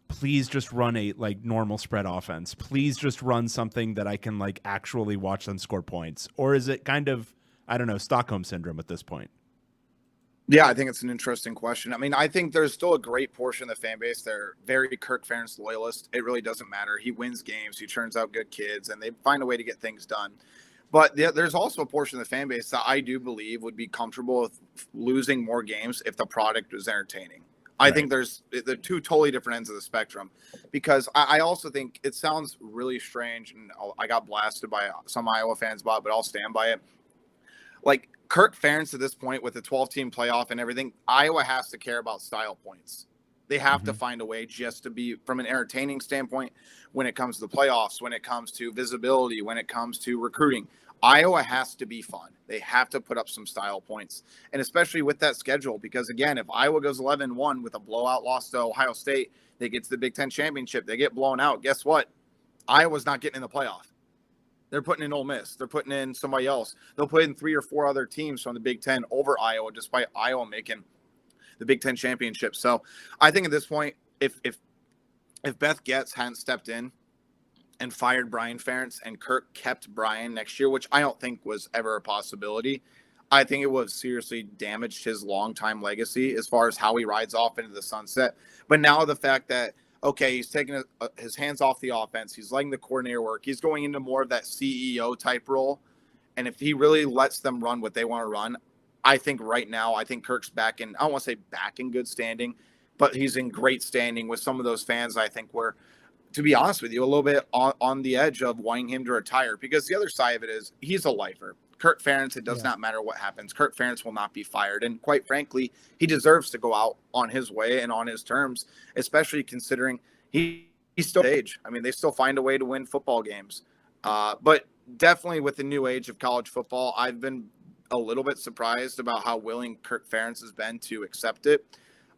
please just run a like normal spread offense. Please just run something that I can like actually watch them score points. Or is it kind of, I don't know, Stockholm syndrome at this point? Yeah, I think it's an interesting question. I mean, I think there's still a great portion of the fan base. They're very Kirk Ferentz loyalist. It really doesn't matter. He wins games. He turns out good kids, and they find a way to get things done. But there's also a portion of the fan base that I do believe would be comfortable with losing more games if the product was entertaining. I think there's the 2 totally different ends of the spectrum, because I also think it sounds really strange, and I got blasted by some Iowa fans about it, but I'll stand by it. Like Kirk Ferentz at this point with the 12-team playoff and everything, Iowa has to care about style points. They have to find a way just to be, from an entertaining standpoint, when it comes to the playoffs, when it comes to visibility, when it comes to recruiting. Iowa has to be fun. They have to put up some style points, and especially with that schedule, because again, if Iowa goes 11-1 with a blowout loss to Ohio State, they get to the Big Ten championship, they get blown out. Guess what? Iowa's not getting in the playoff. They're putting in Ole Miss. They're putting in somebody else. They'll put in 3 or 4 other teams from the Big Ten over Iowa, despite Iowa making the Big Ten championship. So I think at this point, if Beth Getz hadn't stepped in and fired Brian Ferentz and Kirk kept Brian next year, which I don't think was ever a possibility, I think it would have seriously damaged his longtime legacy as far as how he rides off into the sunset. But now the fact that, okay, he's taking his hands off the offense. He's letting the coordinator work. He's going into more of that CEO type role. And if he really lets them run what they want to run, I think right now, I think Kirk's back in, I don't want to say back in good standing, but he's in great standing with some of those fans. I think were, to be honest with you, a little bit on the edge of wanting him to retire, because the other side of it is he's a lifer. Kirk Ferentz, it does not matter what happens. Kirk Ferentz will not be fired. And quite frankly, he deserves to go out on his way and on his terms, especially considering he's still age. I mean, they still find a way to win football games. But definitely with the new age of college football, I've been a little bit surprised about how willing Kirk Ferentz has been to accept it.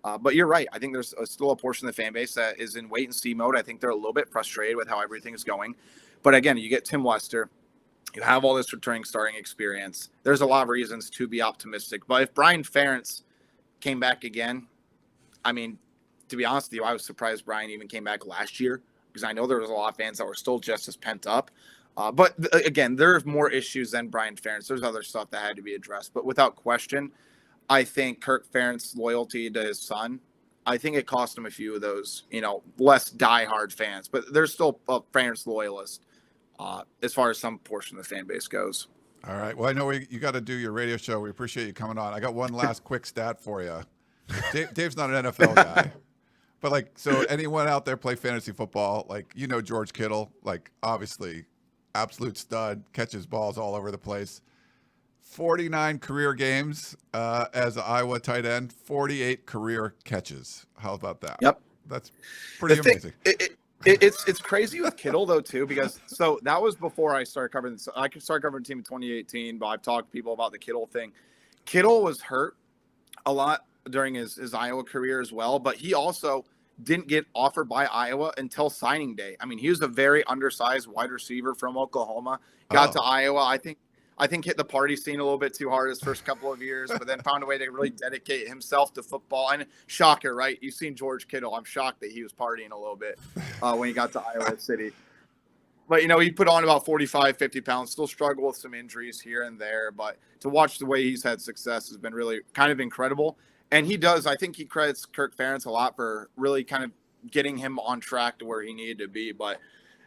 But you're right. I think there's still a portion of the fan base that is in wait and see mode. I think they're a little bit frustrated with how everything is going. But again, you get Tim Lester. You have all this returning starting experience. There's a lot of reasons to be optimistic. But if Brian Ferentz came back again, I mean, to be honest with you, I was surprised Brian even came back last year, because I know there was a lot of fans that were still just as pent up. But again, there's more issues than Brian Ferentz. There's other stuff that had to be addressed. But without question, I think Kirk Ferentz's loyalty to his son, I think it cost him a few of those, less diehard fans. But there's still a Ferentz loyalist. As far as some portion of the fan base goes. All right. Well, I know you got to do your radio show. We appreciate you coming on. I got one last quick stat for you. Dave's not an NFL guy, but so anyone out there play fantasy football, George Kittle, obviously absolute stud, catches balls all over the place. 49 career games as an Iowa tight end, 48 career catches. How about that? Yep. That's pretty amazing. It's crazy with Kittle though too, because so that was before I started covering this. I started covering the team in 2018, but I've talked to people about the Kittle thing. Kittle was hurt a lot during his Iowa career as well, but he also didn't get offered by Iowa until signing day. I mean, he was a very undersized wide receiver from Oklahoma. Got to Iowa, I think hit the party scene a little bit too hard his first couple of years, but then found a way to really dedicate himself to football. And shocker, right? You've seen George Kittle. I'm shocked that he was partying a little bit when he got to Iowa City. But, he put on about 45, 50 pounds, still struggled with some injuries here and there. But to watch the way he's had success has been really kind of incredible. And I think he credits Kirk Ferentz a lot for really kind of getting him on track to where he needed to be. But,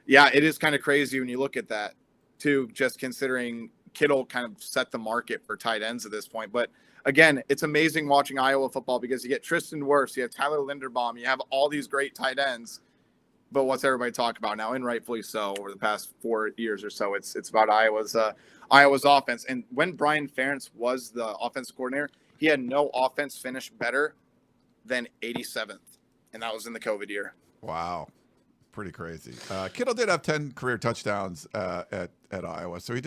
yeah, it is kind of crazy when you look at that, too, just considering Kittle kind of set the market for tight ends at this point. But, again, it's amazing watching Iowa football because you get Tristan Wirfs, you have Tyler Linderbaum, you have all these great tight ends. But what's everybody talking about now, and rightfully so, over the past 4 years or so, it's about Iowa's offense. And when Brian Ferentz was the offensive coordinator, he had no offense finish better than 87th, and that was in the COVID year. Wow. Pretty crazy. Kittle did have 10 career touchdowns at Iowa, so he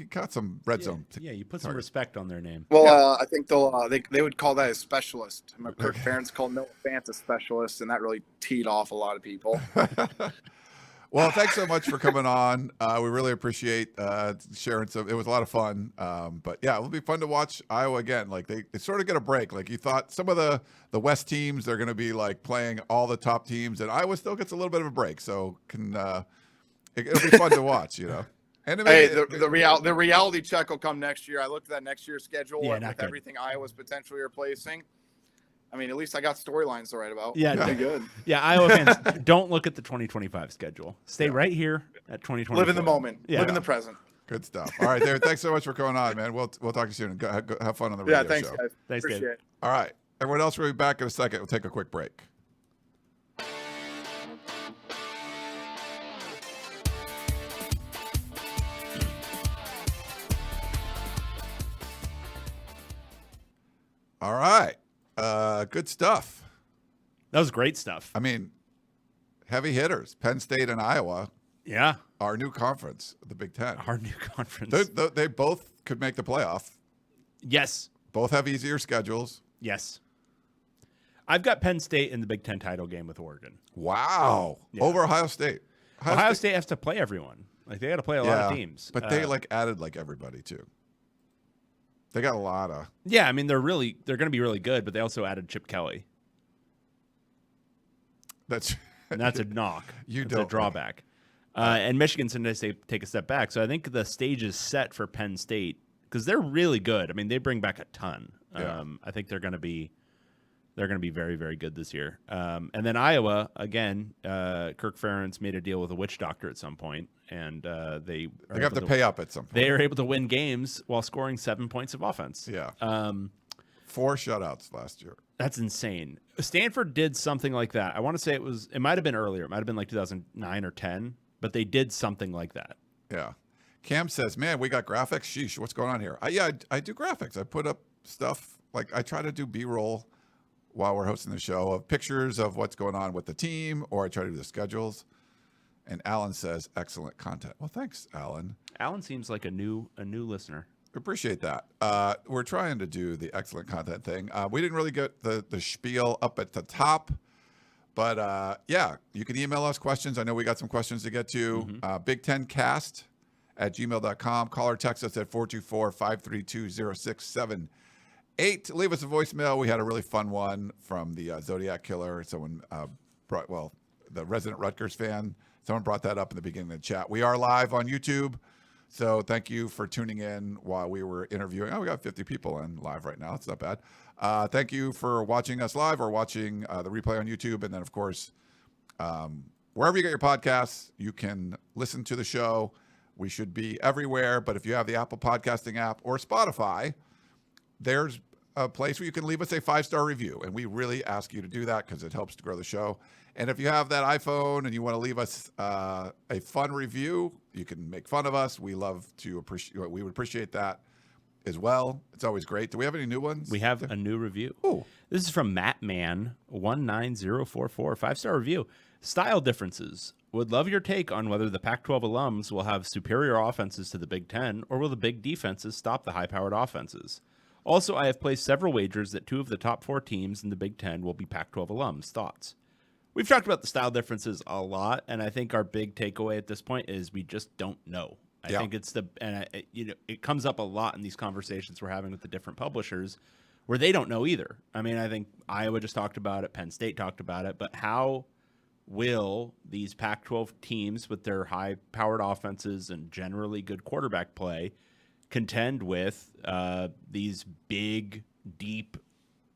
got some red zone. Yeah, you put some respect on their name. Well, I think they would call that a specialist. Kirk Ferentz called Noah Fant a specialist, and that really teed off a lot of people. Well, thanks so much for coming on. We really appreciate sharing some. It was a lot of fun. But yeah, it'll be fun to watch Iowa again. Like they sort of get a break. Like you thought some of the West teams, they're going to be like playing all the top teams, and Iowa still gets a little bit of a break. So it'll be fun to watch, And the reality check will come next year. I looked at that next year's schedule with everything Iowa's potentially replacing. I mean, at least I got storylines to write about. Yeah, pretty good. Yeah, Iowa fans, don't look at the 2025 schedule. Stay right here at 2024. Live in the moment. Yeah. Live in the present. Good stuff. All right, David, thanks so much for coming on, man. We'll talk to you soon. Go have fun on the radio show. Thanks, guys. Thanks, Appreciate it. All right. Everyone else will be back in a second. We'll take a quick break. All right. Good stuff. That was great stuff. I mean, heavy hitters, Penn State and Iowa. Yeah. Our new conference, the Big Ten. Our new conference. They both could make the playoff. Yes. Both have easier schedules. Yes. I've got Penn State in the Big Ten title game with Oregon. Wow. Yeah. Over Ohio State. Ohio State has to play everyone. Like they got to play a lot of teams. But they added everybody too. They got a lot of. Yeah, I mean they're going to be really good, but they also added Chip Kelly. That's a knock. That's a drawback. And Michigan's going to take a step back. So I think the stage is set for Penn State because they're really good. I mean, they bring back a ton. Yeah. I think they're going to be very, very good this year. And then Iowa again. Kirk Ferentz made a deal with a witch doctor at some point, and they have to pay up at some point. They are able to win games while scoring 7 points of offense. Yeah. 4 shutouts last year. That's insane. Stanford did something like that. I want to say it might have been earlier. It might have been like 2009 or 10, but they did something like that. Yeah. Cam says, man, we got graphics. Sheesh, what's going on here? I do graphics. I put up stuff. I try to do B-roll while we're hosting the show of pictures of what's going on with the team, or I try to do the schedules. And Alan says, excellent content. Well, thanks, Alan. Alan seems like a new listener. Appreciate that. We're trying to do the excellent content thing. We didn't really get the spiel up at the top, but yeah, you can email us questions. I know we got some questions to get to. Big10cast@gmail.com. Call or text us at 424-532-0678. Leave us a voicemail. We had a really fun one from the Zodiac Killer. Someone the resident Rutgers fan. Someone brought that up in the beginning of the chat. We are live on YouTube. So thank you for tuning in while we were interviewing. Oh, we got 50 people in live right now. It's not bad. Thank you for watching us live or watching the replay on YouTube. And then, of course, wherever you get your podcasts, you can listen to the show. We should be everywhere. But if you have the Apple Podcasting app or Spotify, there's a place where you can leave us a 5-star review. And we really ask you to do that because it helps to grow the show. And if you have that iPhone and you want to leave us a fun review, you can make fun of us. We would appreciate that. as well. It's always great. Do we have any new ones? We have a new review. Oh, This is from Mattman19044, 5-star review. Style differences. Would love your take on whether the Pac-12 alums will have superior offenses to the Big Ten, or will the big defenses stop the high-powered offenses? Also, I have placed several wagers that 2 of the top 4 teams in the Big Ten will be Pac-12 alums. Thoughts? We've talked about the style differences a lot, and I think our big takeaway at this point is we just don't know. I think it's it comes up a lot in these conversations we're having with the different publishers where they don't know either. I mean, I think Iowa just talked about it, Penn State talked about it, but how will these Pac-12 teams with their high-powered offenses and generally good quarterback play contend with these big, deep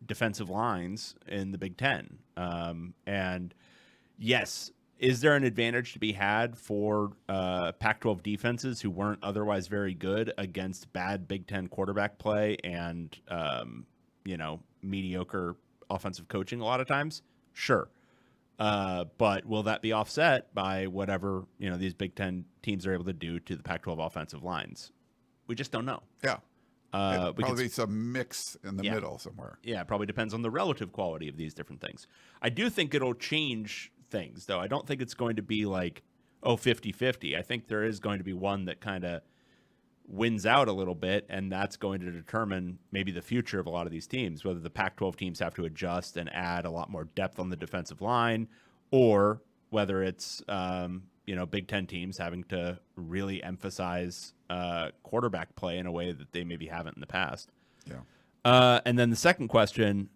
defensive lines in the Big Ten? And yes, is there an advantage to be had for Pac-12 defenses who weren't otherwise very good against bad Big Ten quarterback play and mediocre offensive coaching a lot of times? Sure. But will that be offset by whatever these Big Ten teams are able to do to the Pac-12 offensive lines? We just don't know. Yeah. Probably be some mix in the middle somewhere. Yeah, it probably depends on the relative quality of these different things. I do think it'll change things, though. I don't think it's going to be like, 50-50. I think there is going to be one that kind of wins out a little bit, and that's going to determine maybe the future of a lot of these teams, whether the Pac-12 teams have to adjust and add a lot more depth on the defensive line, or whether it's Big Ten teams having to really emphasize quarterback play in a way that they maybe haven't in the past. Yeah. And then the second question,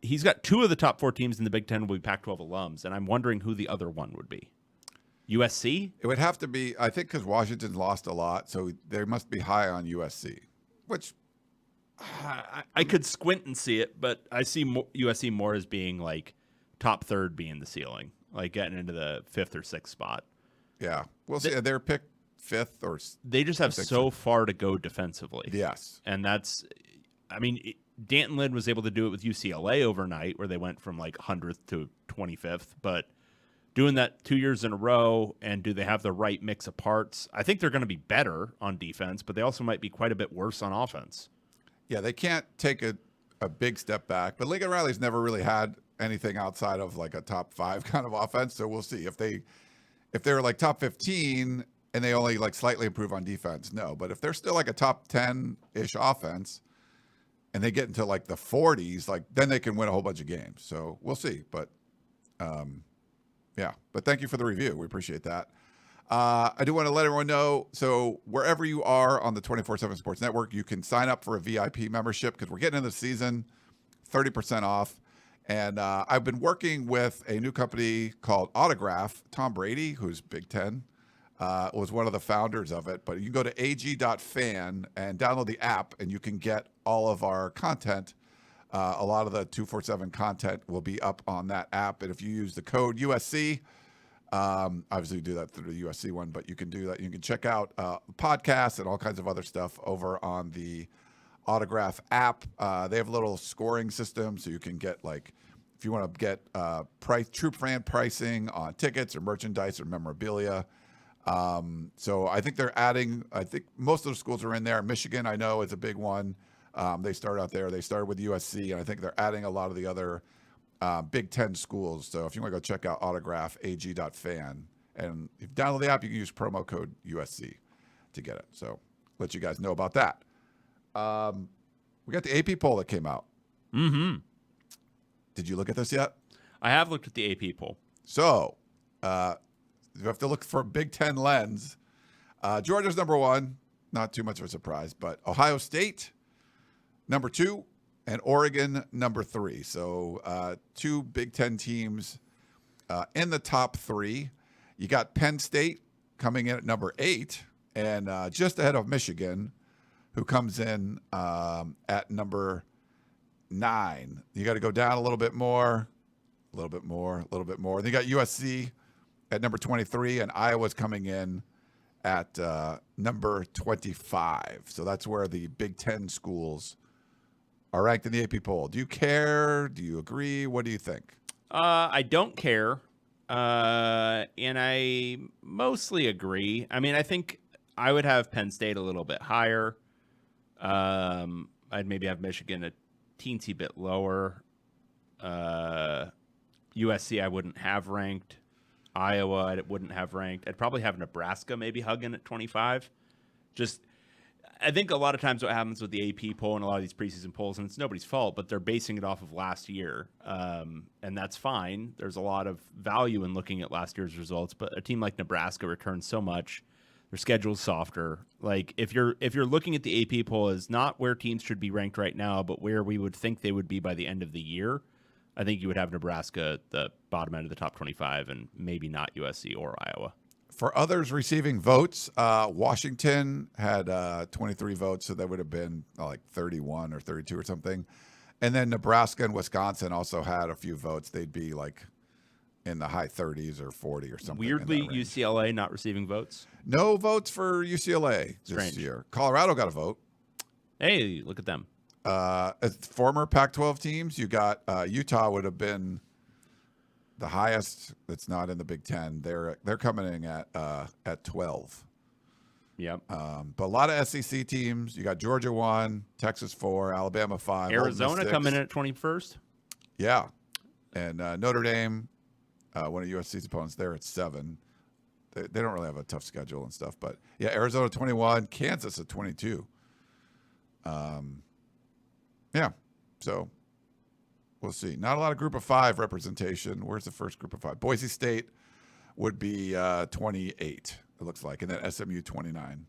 he's got 2 of the top 4 teams in the Big Ten will be Pac-12 alums, and I'm wondering who the other one would be. USC? It would have to be, I think, because Washington lost a lot, so they must be high on USC, which I could squint and see it, but I see USC more as being like top 3rd being the ceiling, like getting into the 5th or 6th spot. Yeah. We'll see. They're picked 5th or they just have 6th. So far to go defensively. Yes. And that's, Danton Lynn was able to do it with UCLA overnight, where they went from like 100th to 25th, but doing that 2 years in a row, and do they have the right mix of parts? I think they're going to be better on defense, but they also might be quite a bit worse on offense. Yeah, they can't take a big step back, but Lincoln Riley's never really had anything outside of like a top 5 kind of offense, so we'll see if they're like top 15 and they only like slightly improve on defense. No, but if they're still like a top 10-ish offense and they get into like the 40s, like then they can win a whole bunch of games. So we'll see, but yeah, but thank you for the review. We appreciate that. I do want to let everyone know, so wherever you are on the 24/7 Sports Network, you can sign up for a VIP membership because we're getting into the season, 30% off. And I've been working with a new company called Autograph. Tom Brady, who's Big Ten, was one of the founders of it. But you can go to ag.fan and download the app, and you can get all of our content. A lot of the 247 content will be up on that app. And if you use the code USC, obviously you do that through the USC one, but you can do that. You can check out podcasts and all kinds of other stuff over on the Autograph app. They have a little scoring system, so you can get, like, if you want to get true fan pricing on tickets or merchandise or memorabilia. So I think they're adding, I think most of the schools are in there. Michigan, I know, is a big one. They started out there. They started with USC, and I think they're adding a lot of the other Big Ten schools. So if you want to go check out Autograph, ag.fan, and if you download the app, you can use promo code USC to get it. So let you guys know about that. We got the AP poll that came out. Mm-hmm. Did you look at this yet? I have looked at the AP poll. So you have to look for a Big Ten lens. Georgia's number 1. Not too much of a surprise, but Ohio State, number 2, and Oregon, number 3. So 2 Big Ten teams in the top 3. You got Penn State coming in at number 8 and just ahead of Michigan, who comes in at number 9. You got to go down a little bit more. Then you got USC at number 23, and Iowa's coming in at number 25. So that's where the Big Ten schools are ranked in the AP poll. Do you care? Do you agree? What do you think? I don't care, and I mostly agree. I mean, I think I would have Penn State a little bit higher. I'd maybe have Michigan a teensy bit lower. USC I wouldn't have ranked. Iowa I wouldn't have ranked. I'd probably have Nebraska maybe hugging at 25. I think a lot of times what happens with the AP poll and a lot of these preseason polls, and it's nobody's fault, but they're basing it off of last year, and that's fine. There's a lot of value in looking at last year's results, but a team like Nebraska returns so much. Their schedule's softer. Like if you're looking at the AP poll as not where teams should be ranked right now, but where we would think they would be by the end of the year, I think you would have Nebraska at the bottom end of the top 25 and maybe not USC or Iowa. For others receiving votes, Washington had 23 votes, so that would have been like 31 or 32 or something. And then Nebraska and Wisconsin also had a few votes. They'd be like in the high 30s or 40 or something. Weirdly, UCLA not receiving votes. No votes for UCLA this Strange. year. Colorado got a vote. Hey, look at them. As former Pac-12 teams, you got Utah would have been the highest. That's not in the Big Ten. They're coming in at 12. Yep. But a lot of SEC teams. You got Georgia 1, Texas 4, Alabama 5, Arizona coming in at 21st. Yeah, and Notre Dame, one of USC's opponents, there at 7. They don't really have a tough schedule and stuff, but yeah, Arizona 21, Kansas at 22. Yeah, so we'll see. Not a lot of Group of 5 representation. Where's the first Group of 5? Boise State would be 28. It looks like, and then SMU 29.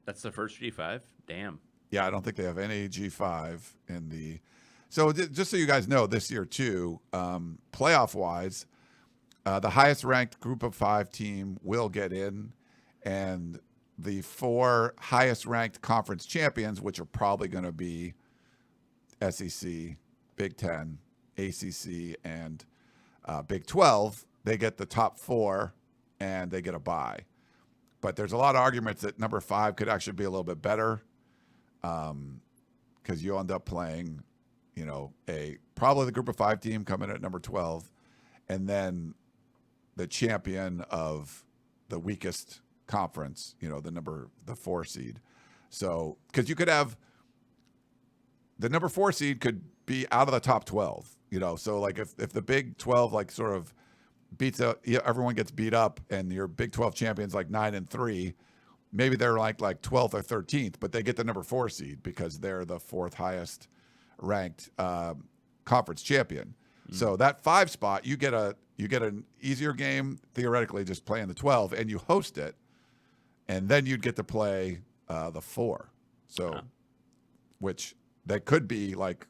That's the first G5. Damn. Yeah, I don't think they have any G5 in the. So just so you guys know, this year too, playoff wise, the highest ranked Group of 5 team will get in, and the 4 highest ranked conference champions, which are probably going to be SEC, Big Ten, ACC, and Big 12, they get the top 4 and they get a bye. But there's a lot of arguments that number 5 could actually be a little bit better, because you end up playing, probably the Group of 5 team coming at number 12, and then the champion of the weakest conference, the 4 seed. So, because you could have the number 4 seed could be out of the top 12, so like if the Big 12 like sort of beats out, everyone gets beat up, and your Big 12 champions like 9-3, maybe they're like 12th or 13th, but they get the number 4 seed because they're the 4th highest ranked conference champion. Mm-hmm. So that 5 spot, you get an easier game theoretically just playing the 12, and you host it, and then you'd get to play the 4. So, which they could be like,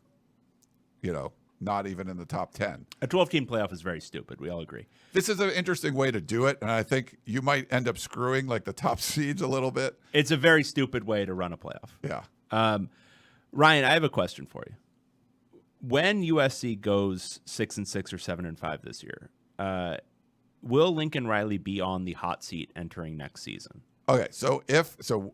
not even in the top 10. A 12-team playoff is very stupid. We all agree. This is an interesting way to do it, and I think you might end up screwing like the top seeds a little bit. It's a very stupid way to run a playoff. Yeah. Ryan, I have a question for you. When USC goes 6-6 or 7-5 this year, will Lincoln Riley be on the hot seat entering next season? Okay, so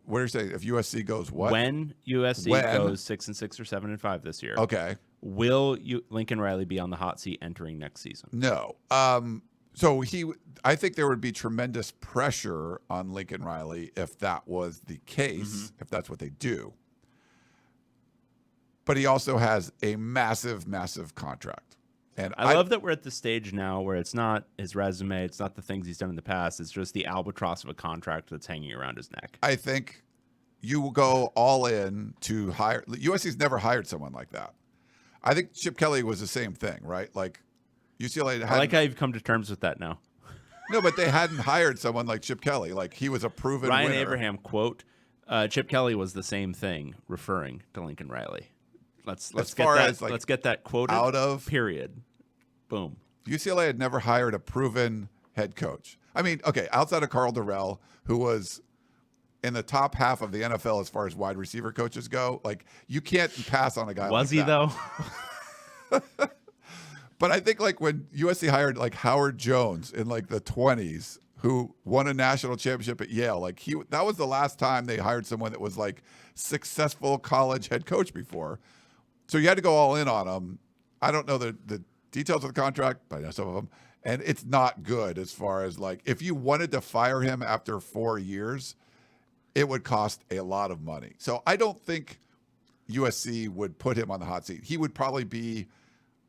what are you saying? If USC goes what? When USC goes 6-6 or 7-5 this year, okay, will Lincoln Riley be on the hot seat entering next season? No. So I think there would be tremendous pressure on Lincoln Riley if that was the case, if that's what they do. But he also has a massive, massive contract. And I love that we're at the stage now where it's not his resume, it's not the things he's done in the past, it's just the albatross of a contract that's hanging around his neck. I think you will go all in to hire. USC's never hired someone like that. I think Chip Kelly was the same thing, right? Like UCLA. I like how you've come to terms with that now. No, but they hadn't hired someone like Chip Kelly. Like he was a proven Ryan winner. Abraham quote, Chip Kelly was the same thing, referring to Lincoln Riley. Let's get that quoted out of period. Boom. UCLA had never hired a proven head coach. I mean, okay, outside of Carl Durrell, who was in the top half of the NFL as far as wide receiver coaches go, like you can't pass on a guy. Was like he that. though? But I think like when USC hired like Howard Jones in like the 20s, who won a national championship at Yale, like that was the last time they hired someone that was like successful college head coach before. So you had to go all in on him. I don't know the details of the contract, but I know some of them. And it's not good as far as like, if you wanted to fire him after 4 years, it would cost a lot of money. So I don't think USC would put him on the hot seat. He would probably be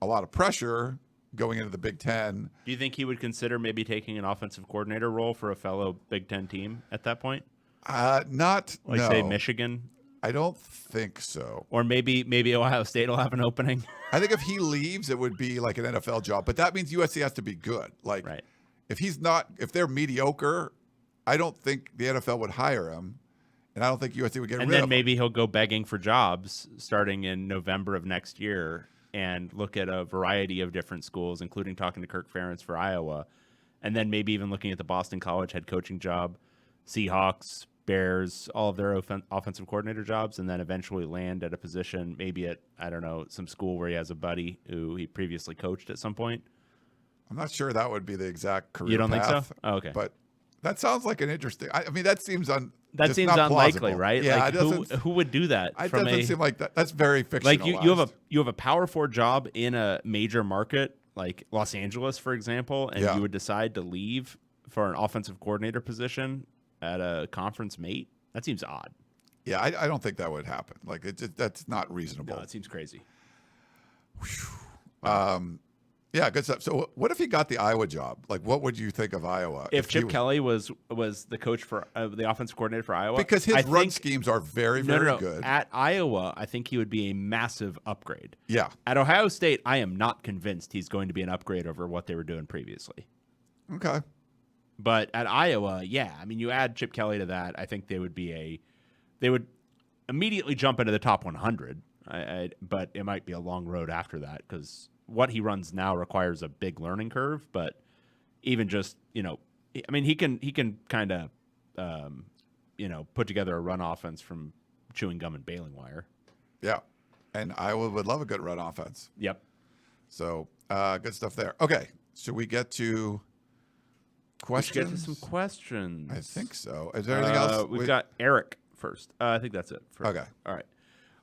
a lot of pressure going into the Big Ten. Do you think he would consider maybe taking an offensive coordinator role for a fellow Big Ten team at that point? Say Michigan. I don't think so. Or maybe Ohio State will have an opening. I think if he leaves, it would be like an NFL job, but that means USC has to be good. Like, right. if they're mediocre, I don't think the NFL would hire him, and I don't think USC would get rid of him. And then maybe he'll go begging for jobs starting in November of next year and look at a variety of different schools, including talking to Kirk Ferentz for Iowa, and then maybe even looking at the Boston College head coaching job, Seahawks, Bears, all of their offensive coordinator jobs, and then eventually land at a position, maybe at, I don't know, some school where he has a buddy who he previously coached at some point. I'm not sure that would be the exact career You don't path, think so? Oh, okay. But that sounds like an interesting. I mean, that seems seems not unlikely, plausible. right? Yeah, like who would do that? It doesn't seem like that. That's very fictional. Like you have a Power 4 job in a major market like Los Angeles, for example, and you would decide to leave for an offensive coordinator position at a conference mate. That seems odd. Yeah, I don't think that would happen. Like that's not reasonable. No, it seems crazy. Yeah, good stuff. So what if he got the Iowa job? Like, what would you think of Iowa? If Chip Kelly was the coach for the offensive coordinator for Iowa? Because his run schemes are very, very good. At Iowa, I think he would be a massive upgrade. Yeah. At Ohio State, I am not convinced he's going to be an upgrade over what they were doing previously. Okay. But at Iowa, yeah. I mean, you add Chip Kelly to that, I think they would immediately jump into the top 100. But it might be a long road after that because what he runs now requires a big learning curve. But even just, I mean, he can kind of, put together a run offense from chewing gum and baling wire. Yeah. And Iowa would love a good run offense. Yep. So good stuff there. Okay. Should we get to questions? Let's get to some questions. I think so. Is there anything else? We've got Eric first. I think that's it. Okay. All right.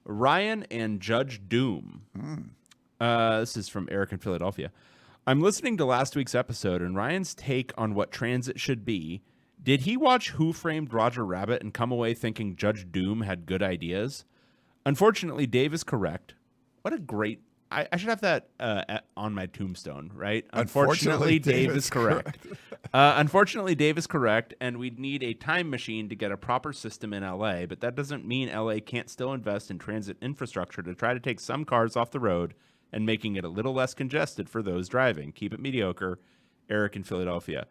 Ryan and Judge Doom. This is from Eric in Philadelphia. I'm listening to last week's episode and Ryan's take on what transit should be. Did he watch Who Framed Roger Rabbit and come away thinking Judge Doom had good ideas? Unfortunately, Dave is correct. What a great... I should have that on my tombstone, right? Unfortunately, Dave is correct. Unfortunately, Dave is correct, and we'd need a time machine to get a proper system in LA, but that doesn't mean LA can't still invest in transit infrastructure to try to take some cars off the road and making it a little less congested for those driving. Keep it mediocre. Eric in Philadelphia.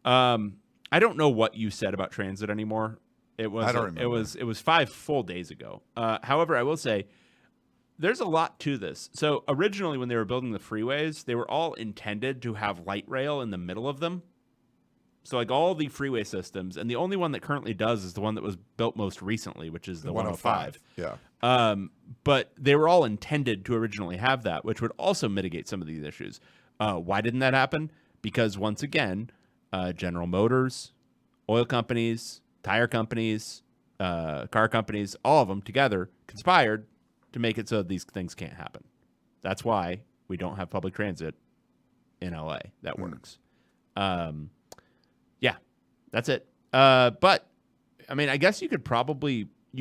I don't know what you said about transit anymore. I don't remember. It was 5 full days ago. However, I will say, there's a lot to this. So originally when they were building the freeways, they were all intended to have light rail in the middle of them. So like all the freeway systems, and the only one that currently does is the one that was built most recently, which is the 105. Yeah. But they were all intended to originally have that, which would also mitigate some of these issues. Why didn't that happen? Because once again, General Motors, oil companies, tire companies, car companies, all of them together conspired to make it so these things can't happen. That's why we don't have public transit in LA that works. Yeah, that's it. But I mean, I guess you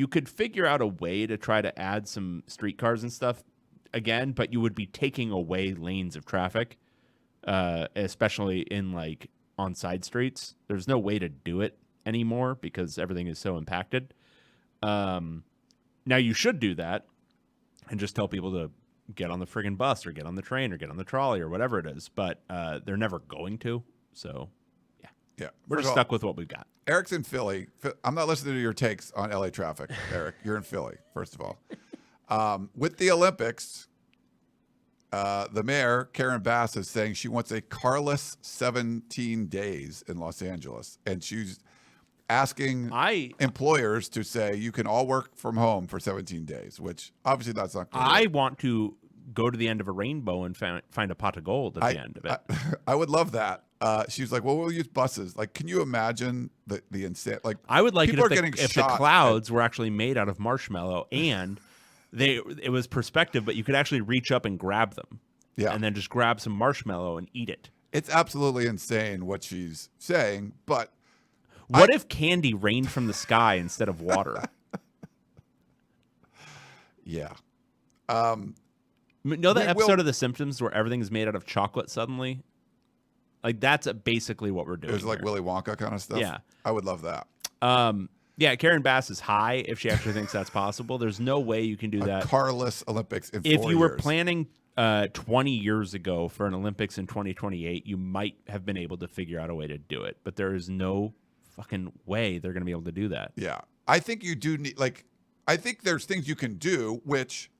could figure out a way to try to add some streetcars and stuff again, but you would be taking away lanes of traffic, especially in like on side streets. There's no way to do it anymore because everything is so impacted. Now you should do that and just tell people to get on the friggin' bus or get on the train or get on the trolley or whatever it is. But they're never going to. So, yeah. We're just stuck with what we've got. Eric's in Philly. I'm not listening to your takes on LA traffic, Eric. You're in Philly, first of all. With the Olympics, the mayor, Karen Bass, is saying she wants a carless 17 days in Los Angeles. And she's asking employers to say you can all work from home for 17 days, which obviously that's not good. I want to go to the end of a rainbow and find a pot of gold at the end of it. I would love that. She was like, well, we'll use buses. Like, can you imagine the insane, like, I would like it if the clouds were actually made out of marshmallow and it was perspective, but you could actually reach up and grab them. Yeah. And then just grab some marshmallow and eat it. It's absolutely insane what she's saying, but what if candy rained from the sky instead of water? Yeah. Know that We episode will- of The Simpsons where everything is made out of chocolate suddenly? Like, that's basically what we're doing. It was like here. Willy Wonka kind of stuff. Yeah. I would love that. Yeah, Karen Bass is high if she actually thinks that's possible. There's no way you can do A that. carless Olympics in 4 If years. you were planning 20 years ago for an Olympics in 2028, you might have been able to figure out a way to do it. But there is no fucking way they're going to be able to do that. Yeah. I think you do need, like, I think there's things you can do, which,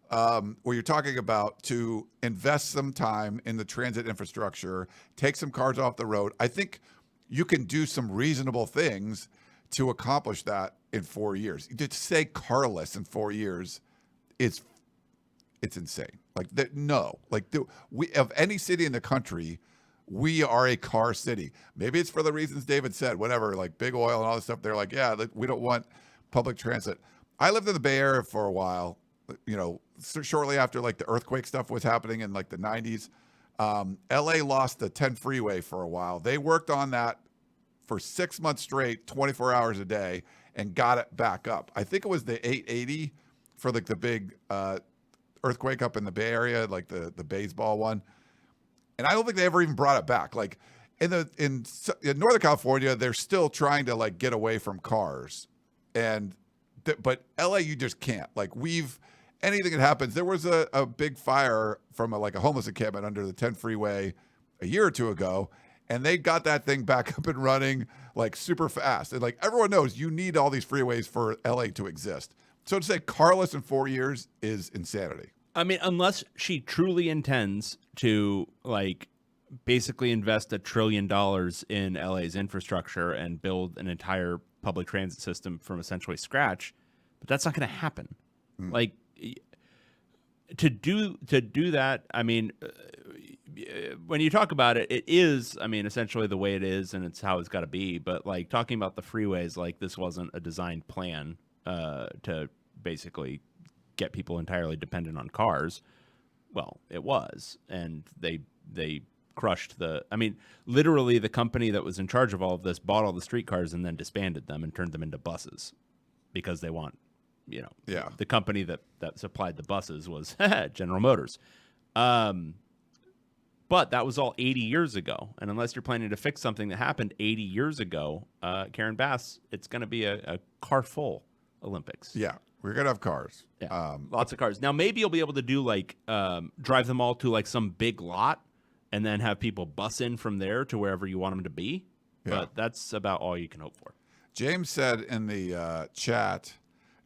where you're talking about to invest some time in the transit infrastructure, take some cars off the road. I think you can do some reasonable things to accomplish that in 4 years. To say carless in 4 years is, it's insane. Like, we of any city in the country, we are a car city. Maybe it's for the reasons David said, whatever, like big oil and all this stuff. They're like, yeah, we don't want public transit. I lived in the Bay Area for a while, shortly after like the earthquake stuff was happening in like the 90s. LA lost the 10 freeway for a while. They worked on that for 6 months straight, 24 hours a day, and got it back up. I think it was the 880 for like the big earthquake up in the Bay Area, like the baseball one. And I don't think they ever even brought it back. Like in Northern California, they're still trying to like get away from cars, but LA, you just can't. Like anything that happens. There was a big fire from a homeless encampment under the 10 freeway a year or two ago, and they got that thing back up and running like super fast. And like everyone knows, you need all these freeways for LA to exist. So to say carless in 4 years is insanity. I mean, unless she truly intends to basically invest $1 trillion in LA's infrastructure and build an entire public transit system from essentially scratch, but that's not going to happen. Like to do that. I mean, when you talk about it, it is, I mean, essentially the way it is, and it's how it's got to be. But like talking about the freeways, like this wasn't a designed plan to basically get people entirely dependent on cars. Well, it was, and they crushed literally the company that was in charge of all of this bought all the streetcars and then disbanded them and turned them into buses because they want, the company that supplied the buses was General Motors. But that was all 80 years ago. And unless you're planning to fix something that happened 80 years ago, Karen Bass, it's going to be a car full Olympics. Yeah. We're going to have cars. Yeah. Lots of cars. Now, maybe you'll be able to do drive them all to some big lot and then have people bus in from there to wherever you want them to be. Yeah. But that's about all you can hope for. James said in the chat,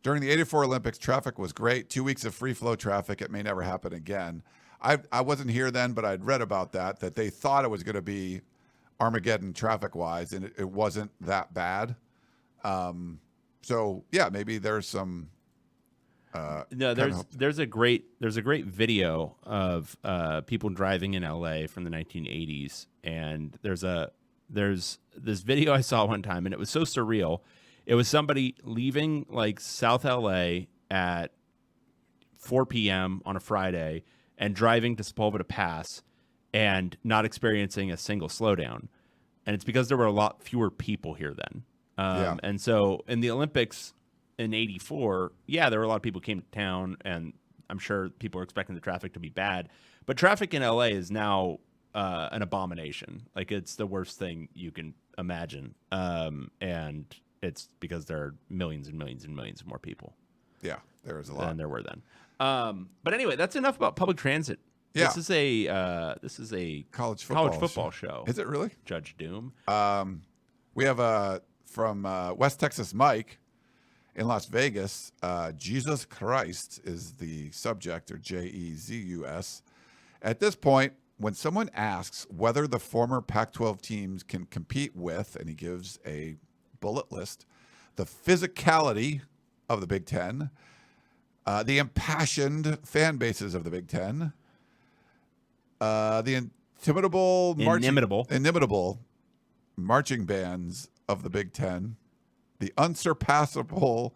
during the 84 Olympics, traffic was great. 2 weeks of free flow traffic. It may never happen again. I wasn't here then, but I'd read about that they thought it was going to be Armageddon traffic-wise, and it wasn't that bad. So, yeah, maybe there's some... No, there's a great video of people driving in LA from the 1980s, and there's this video I saw one time, and it was so surreal. It was somebody leaving South LA at 4 p.m. on a Friday and driving to Sepulveda Pass and not experiencing a single slowdown, and it's because there were a lot fewer people here then. And so in the Olympics in 84, there were a lot of people who came to town, and I'm sure people were expecting the traffic to be bad. But traffic in LA is now an abomination. It's the worst thing you can imagine. And it's because there are millions and millions and millions of more people. Yeah, there is a lot. Than there were then. But anyway, that's enough about public transit. Yeah. This is a college football show. Is it really? Judge Doom. We have from West Texas Mike in Las Vegas. Jesus Christ is the subject, or Jezus. At this point, when someone asks whether the former Pac-12 teams can compete with, and he gives a bullet list, the physicality of the Big Ten, the impassioned fan bases of the Big Ten, the inimitable marching bands of the Big Ten, the unsurpassable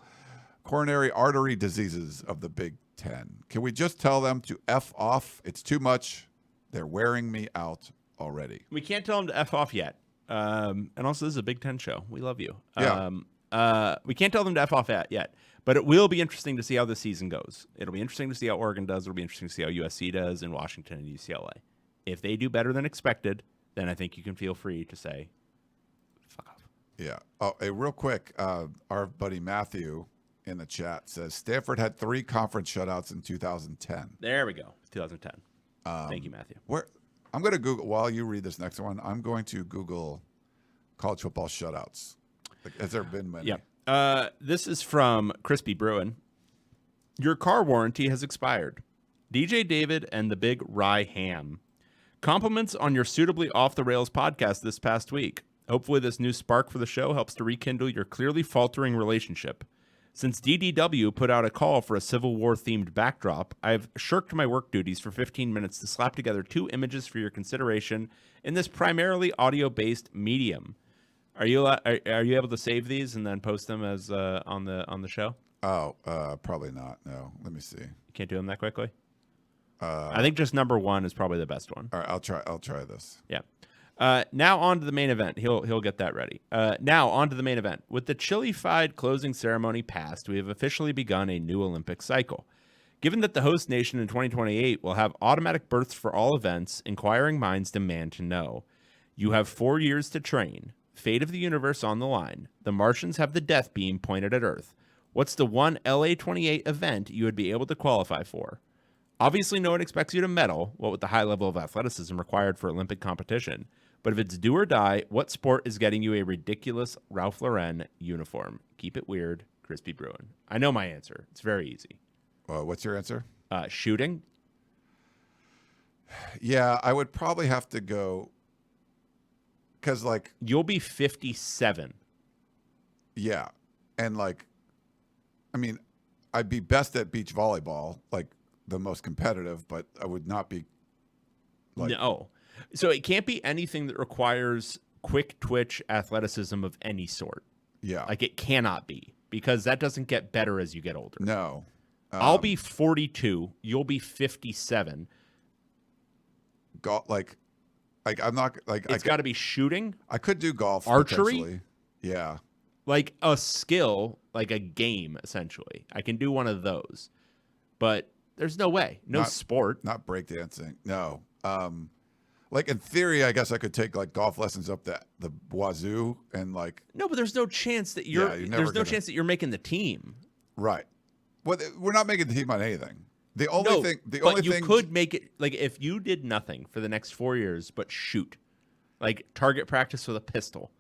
coronary artery diseases of the Big Ten. Can we just tell them to F off? It's too much. They're wearing me out already. We can't tell them to F off yet. And also, this is a Big Ten show. We love you. Yeah. We can't tell them to F off yet, but it will be interesting to see how the season goes. It'll be interesting to see how Oregon does. It'll be interesting to see how USC does, and Washington and UCLA. If they do better than expected, then I think you can feel free to say, fuck off. Yeah. Oh, hey, real quick, our buddy Matthew in the chat says Stanford had 3 conference shutouts in 2010. There we go. 2010. Thank you, Matthew. I'm going to Google, while you read this next one, I'm going to Google college football shutouts. Like, has there been many? Yeah. This is from Crispy Bruin. Your car warranty has expired. DJ David and the Big Rye Ham. Compliments on your suitably off-the-rails podcast this past week. Hopefully this new spark for the show helps to rekindle your clearly faltering relationship. Since DDW put out a call for a Civil War-themed backdrop, I've shirked my work duties for 15 minutes to slap together 2 images for your consideration in this primarily audio-based medium. Are you able to save these and then post them as on the show? Oh, probably not. No. Let me see. You can't do them that quickly? I think just number 1 is probably the best one. All right, I'll try this. Yeah. Now on to the main event. He'll get that ready. Now on to the main event. With the chili-fied closing ceremony passed, we have officially begun a new Olympic cycle. Given that the host nation in 2028 will have automatic berths for all events, inquiring minds demand to know. You have 4 years to train. Fate of the universe on the line. The Martians have the death beam pointed at Earth. What's the one LA28 event you would be able to qualify for? Obviously, no one expects you to medal, what with the high level of athleticism required for Olympic competition. But if it's do or die, what sport is getting you a ridiculous Ralph Lauren uniform? Keep it weird, Crispy Bruin. I know my answer. It's very easy. What's your answer? Shooting. Yeah, I would probably have to go because, like, you'll be 57. Yeah, and like, I mean, I'd be best at beach volleyball, like the most competitive, but I would not be. Like, no. So it can't be anything that requires quick twitch athleticism of any sort. Yeah. Like it cannot be, because that doesn't get better as you get older. No. I'll be 42. You'll be 57. Like I'm not like. It's got to be shooting. I could do golf. Archery. Yeah. Like a skill, like a game, essentially. I can do one of those, but there's no way. No sport. Not breakdancing. No. Like in theory, I guess I could take like golf lessons up the wazoo and like. No, but there's no chance that chance that you're making the team. Right. Well, we're not making the team on anything. The only thing you could make it like if you did nothing for the next 4 years but shoot, like target practice with a pistol.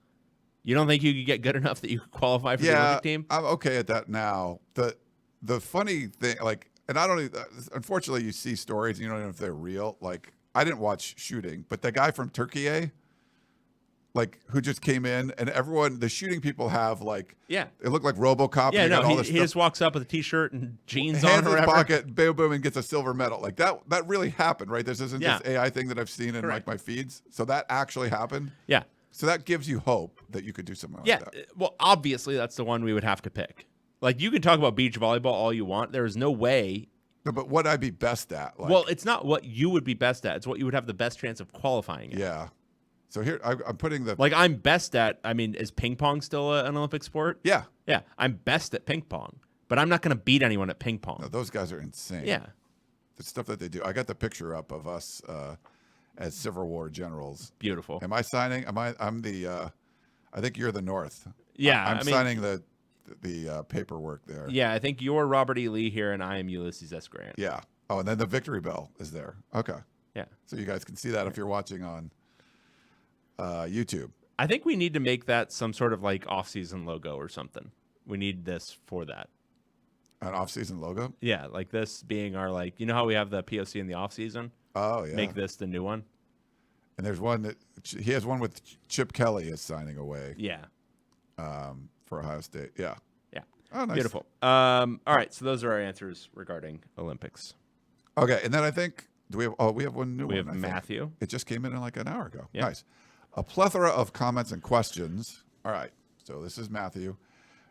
You don't think you could get good enough that you could qualify for the Olympic team? I'm okay at that now. The funny thing, like, and I don't even, unfortunately, you see stories and you don't know if they're real. Like, I didn't watch shooting, but the guy from Turkey, like, who just came in, and everyone, the shooting people have like, it looked like RoboCop. Yeah, and he just walks up with a t-shirt and jeans hands on, in his pocket, boom, boom, and gets a silver medal. Like that really happened, right? This isn't this AI thing that I've seen in like my feeds. So that actually happened. Yeah. So that gives you hope that you could do something like that. Yeah. Well, obviously that's the one we would have to pick. Like you can talk about beach volleyball all you want. There is no way. No, but what I'd be best at. Like, well, it's not what you would be best at. It's what you would have the best chance of qualifying at. Yeah. So here I'm putting the. Like I'm best at. I mean, is ping pong still an Olympic sport? Yeah. Yeah. I'm best at ping pong, but I'm not going to beat anyone at ping pong. No, those guys are insane. Yeah. The stuff that they do. I got the picture up of us as Civil War generals. Beautiful. Am I signing? I'm the. I think you're the North. Yeah. I'm signing the paperwork there. Yeah, I think you're Robert E. Lee here, and I am Ulysses S. Grant. Yeah. Oh, and then the victory bell is there. Okay. Yeah. So you guys can see that if you're watching on YouTube. I think we need to make that some sort of like off-season logo or something. We need this for that. An off-season logo? Yeah, like this being our like, you know how we have the POC in the off-season? Oh, yeah. Make this the new one. And there's one that he has one with Chip Kelly is signing away. Yeah. For Ohio State. Yeah. Yeah. Oh, nice. Beautiful. All right, so those are our answers regarding Olympics. Okay, and then I think we have one new one. We have I think. Matthew. It just came in like an hour ago. Yeah. Nice. A plethora of comments and questions. All right. So this is Matthew.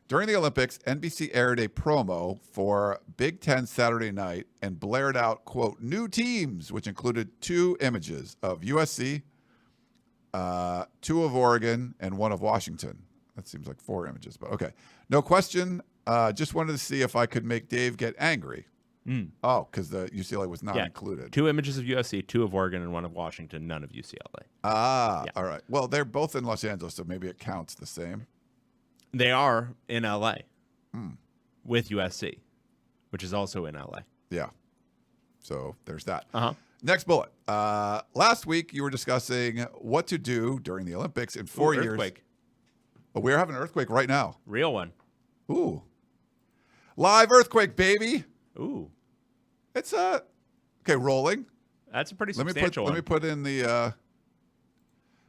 During the Olympics, NBC aired a promo for Big Ten Saturday night and blared out, quote, new teams, which included 2 images of USC, 2 of Oregon, and 1 of Washington. That seems like 4 images, but okay. No question. Just wanted to see if I could make Dave get angry. Oh, because the UCLA was not included. 2 images of USC, 2 of Oregon, and 1 of Washington, none of UCLA. All right. Well, they're both in Los Angeles, so maybe it counts the same. They are in LA with USC, which is also in LA. Yeah. So there's that. Uh-huh. Next bullet. Last week, you were discussing what to do during the Olympics in 4 years. Earthquake. Oh, we're having an earthquake right now. Real one. Ooh. Live earthquake, baby. Ooh. It's okay, rolling. That's a pretty substantial one. Let me put in the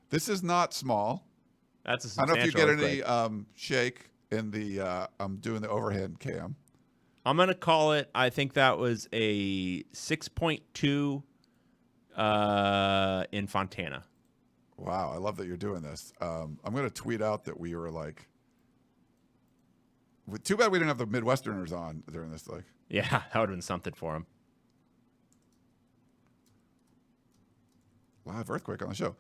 this is not small. That's a I don't substantial know if you get earthquake. any shake in the I'm doing the overhead cam. I'm going to call it, I think that was a 6.2 in Fontana. Wow, I love that you're doing this. I'm going to tweet out that we were like, too bad we didn't have the Midwesterners on during this. Like, Yeah, that would have been something for him. live earthquake on the show.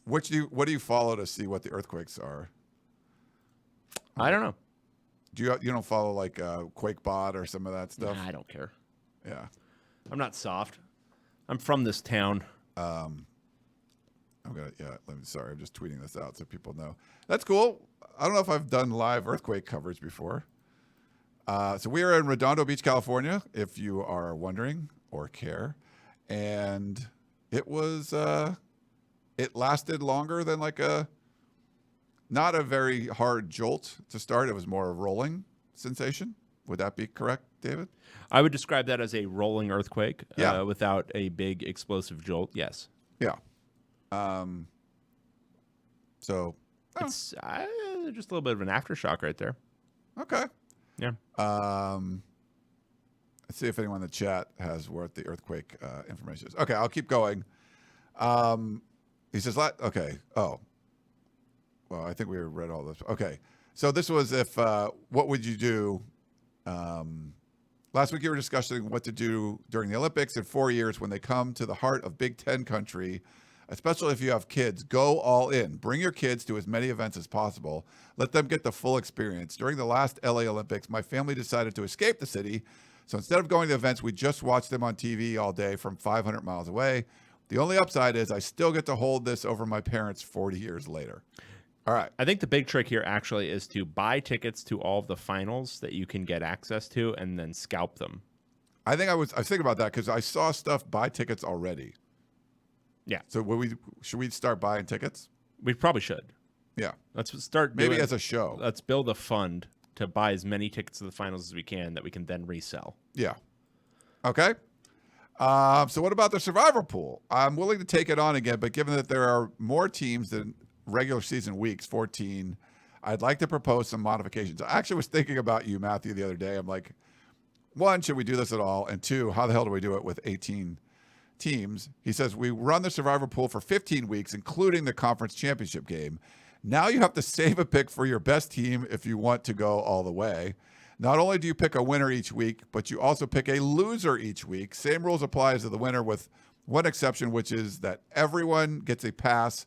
What do you follow to see what the earthquakes are? I don't know. You don't follow like QuakeBot or some of that stuff? Nah, I don't care. Yeah. I'm not soft. I'm from this town. Sorry, I'm just tweeting this out so people know. That's cool. I don't know if I've done live earthquake coverage before. So we are in Redondo Beach, California, if you are wondering or care. And it was it lasted longer than not a very hard jolt to start. It was more a rolling sensation. Would that be correct, David? I would describe that as a rolling earthquake Yeah. without a big explosive jolt. Yes. Yeah. So It's just a little bit of an aftershock right there. okay. Yeah. Let's see if anyone in the chat has what the earthquake information is. Okay, I'll keep going. He says, okay. Oh, well, I think we read all this. Okay, so this was if what would you do? Last week you were discussing what to do during the Olympics in 4 years when they come to the heart of Big Ten country, especially if you have kids. Go all in. Bring your kids to as many events as possible. Let them get the full experience. During the last LA Olympics, my family decided to escape the city. So instead of going to events, we just watched them on TV all day from 500 miles away. The only upside is I still get to hold this over my parents 40 years later. All right. I think the big trick here actually is to buy tickets to all of the finals that you can get access to and then scalp them. I was thinking about that because I saw stuff buy tickets already. Yeah. So should we start buying tickets? We probably should. Yeah. Let's start Maybe doing, as a show. Let's build a fund to buy as many tickets to the finals as we can that we can then resell. Yeah. Okay. So what about the survivor pool? I'm willing to take it on again, but given that there are more teams than regular season weeks, 14, I'd like to propose some modifications. I actually was thinking about you, Matthew, the other day. I'm like, 1, should we do this at all? And 2, how the hell do we do it with 18 teams? He says, we run the survivor pool for 15 weeks, including the conference championship game. Now you have to save a pick for your best team if you want to go all the way. Not only do you pick a winner each week, but you also pick a loser each week. Same rules applies to the winner with one exception, which is that everyone gets a pass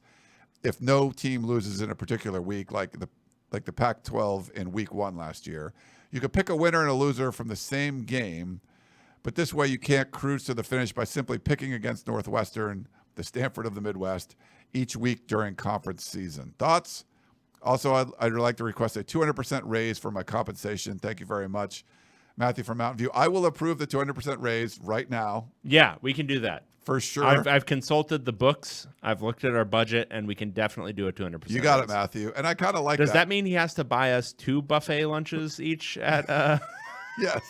if no team loses in a particular week, like the Pac-12 in week 1 last year. You could pick a winner and a loser from the same game, but this way you can't cruise to the finish by simply picking against Northwestern, the Stanford of the Midwest, each week during conference season. Thoughts? Also, I'd like to request a 200% raise for my compensation. Thank you very much, Matthew from Mountain View. I will approve the 200% raise right now. Yeah, we can do that. For sure. I've consulted the books. I've looked at our budget, and we can definitely do a 200%. You got raise. it, Matthew. And I kind of like that. Does that mean he has to buy us 2 buffet lunches each at Yes.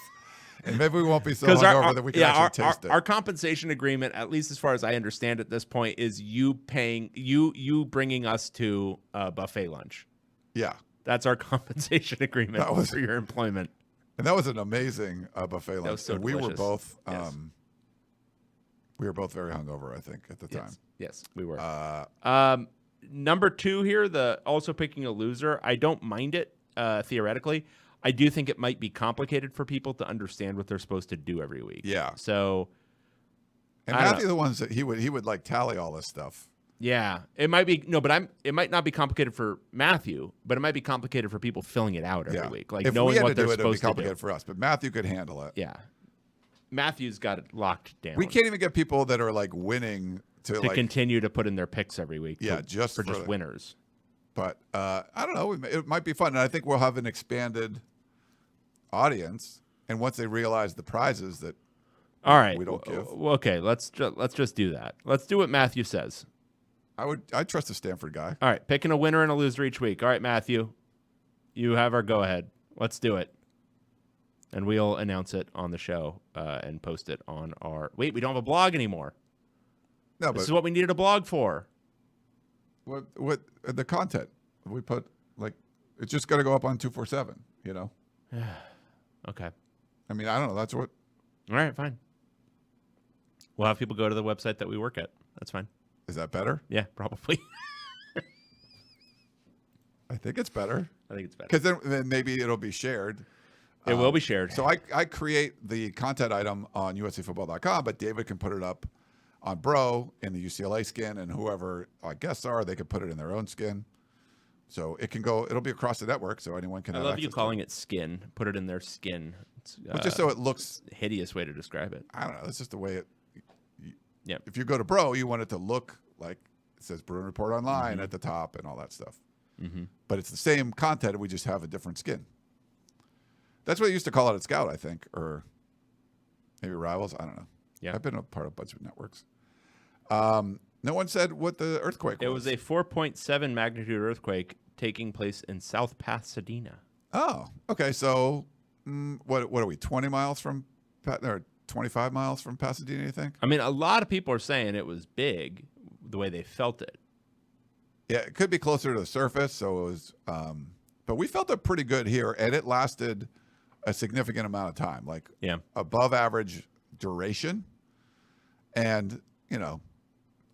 And maybe we won't be so hungover that we can actually taste it. Our compensation agreement, at least as far as I understand at this point, is you paying you bringing us to a buffet lunch. Yeah. That's our compensation agreement for your employment. And that was an amazing buffet lunch. That was so and we delicious. were both Yes. we were both very hungover, I think, at the time. Yes, we were. Number 2 here, the also picking a loser. I don't mind it theoretically. I do think it might be complicated for people to understand what they're supposed to do every week. Yeah. So, and Matthew, the ones that he would like tally all this stuff. Yeah, it might be but it might not be complicated for Matthew, but it might be complicated for people filling it out every week, like if knowing we had what to they're do it, it'd be supposed to do. complicated for us, but Matthew could handle it. Yeah, Matthew's got it locked down. We can't even get people that are like winning to like continue to put in their picks every week. Yeah, just for winners. But I don't know. It might be fun, and I think we'll have an expanded audience. And once they realize the prizes that all right, we don't give. Okay, let's just do that. Let's do what Matthew says. I'd trust the Stanford guy. All right, picking a winner and a loser each week. All right, Matthew, you have our go ahead. Let's do it, and we'll announce it on the show and post it on our. Wait, we don't have a blog anymore. No, this is what we needed a blog for. What the content we put, like, it's just got to go up on 247. You know. Okay. I mean, I don't know. That's what. All right, fine. We'll have people go to the website that we work at. That's fine. Is that better? Yeah, probably. I think it's better. I think it's better. Because then maybe it'll be shared. It will be shared. So I create the content item on USCFootball.com, but David can put it up on Bro in the UCLA skin, and whoever our guests are, they can put it in their own skin. So it can go. It'll be across the network, so anyone can. I love you calling it skin. Put it in their skin. It's, just so it looks hideous way to describe it. I don't know. It's just the way it. Yeah. If you go to Bro, you want it to look like it says Bruin Report Online at the top and all that stuff. Mm-hmm. But it's the same content. We just have a different skin. That's what they used to call it at Scout, I think, or maybe Rivals. I don't know. Yeah. I've been a part of a bunch of networks. No one said what the earthquake was. It was a 4.7 magnitude earthquake taking place in South Pasadena. Oh, okay. So what are we, 20 miles from, or 25 miles from Pasadena, you think? I mean, a lot of people are saying it was big, the way they felt it. Yeah, it could be closer to the surface. So it was, but we felt it pretty good here, and it lasted a significant amount of time, like above average duration. And, you know,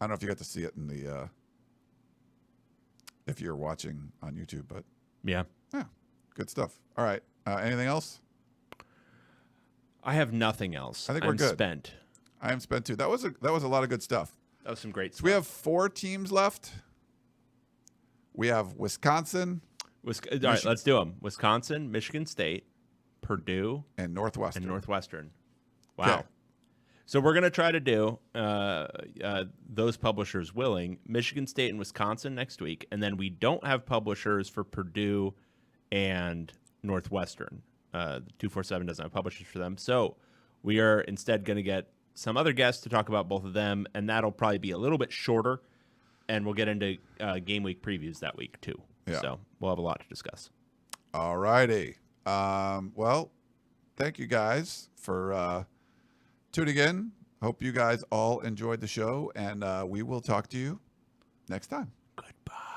I don't know if you got to see it in the, if you're watching on YouTube, but yeah, good stuff. All right. Anything else? I have nothing else. I think we're good. Spent. I am spent too. That was a lot of good stuff. That was some great stuff. So we have 4 teams left. We have Wisconsin. All right, let's do them. Wisconsin, Michigan State, Purdue, and Northwestern. Wow. Okay. So we're going to try to do, those publishers willing, Michigan State and Wisconsin next week, and then we don't have publishers for Purdue and Northwestern. 247 doesn't have publishers for them. So we are instead going to get some other guests to talk about both of them, and that'll probably be a little bit shorter, and we'll get into game week previews that week too. Yeah. So we'll have a lot to discuss. All righty. Well, thank you guys for tuning in. Hope you guys all enjoyed the show, and we will talk to you next time. Goodbye.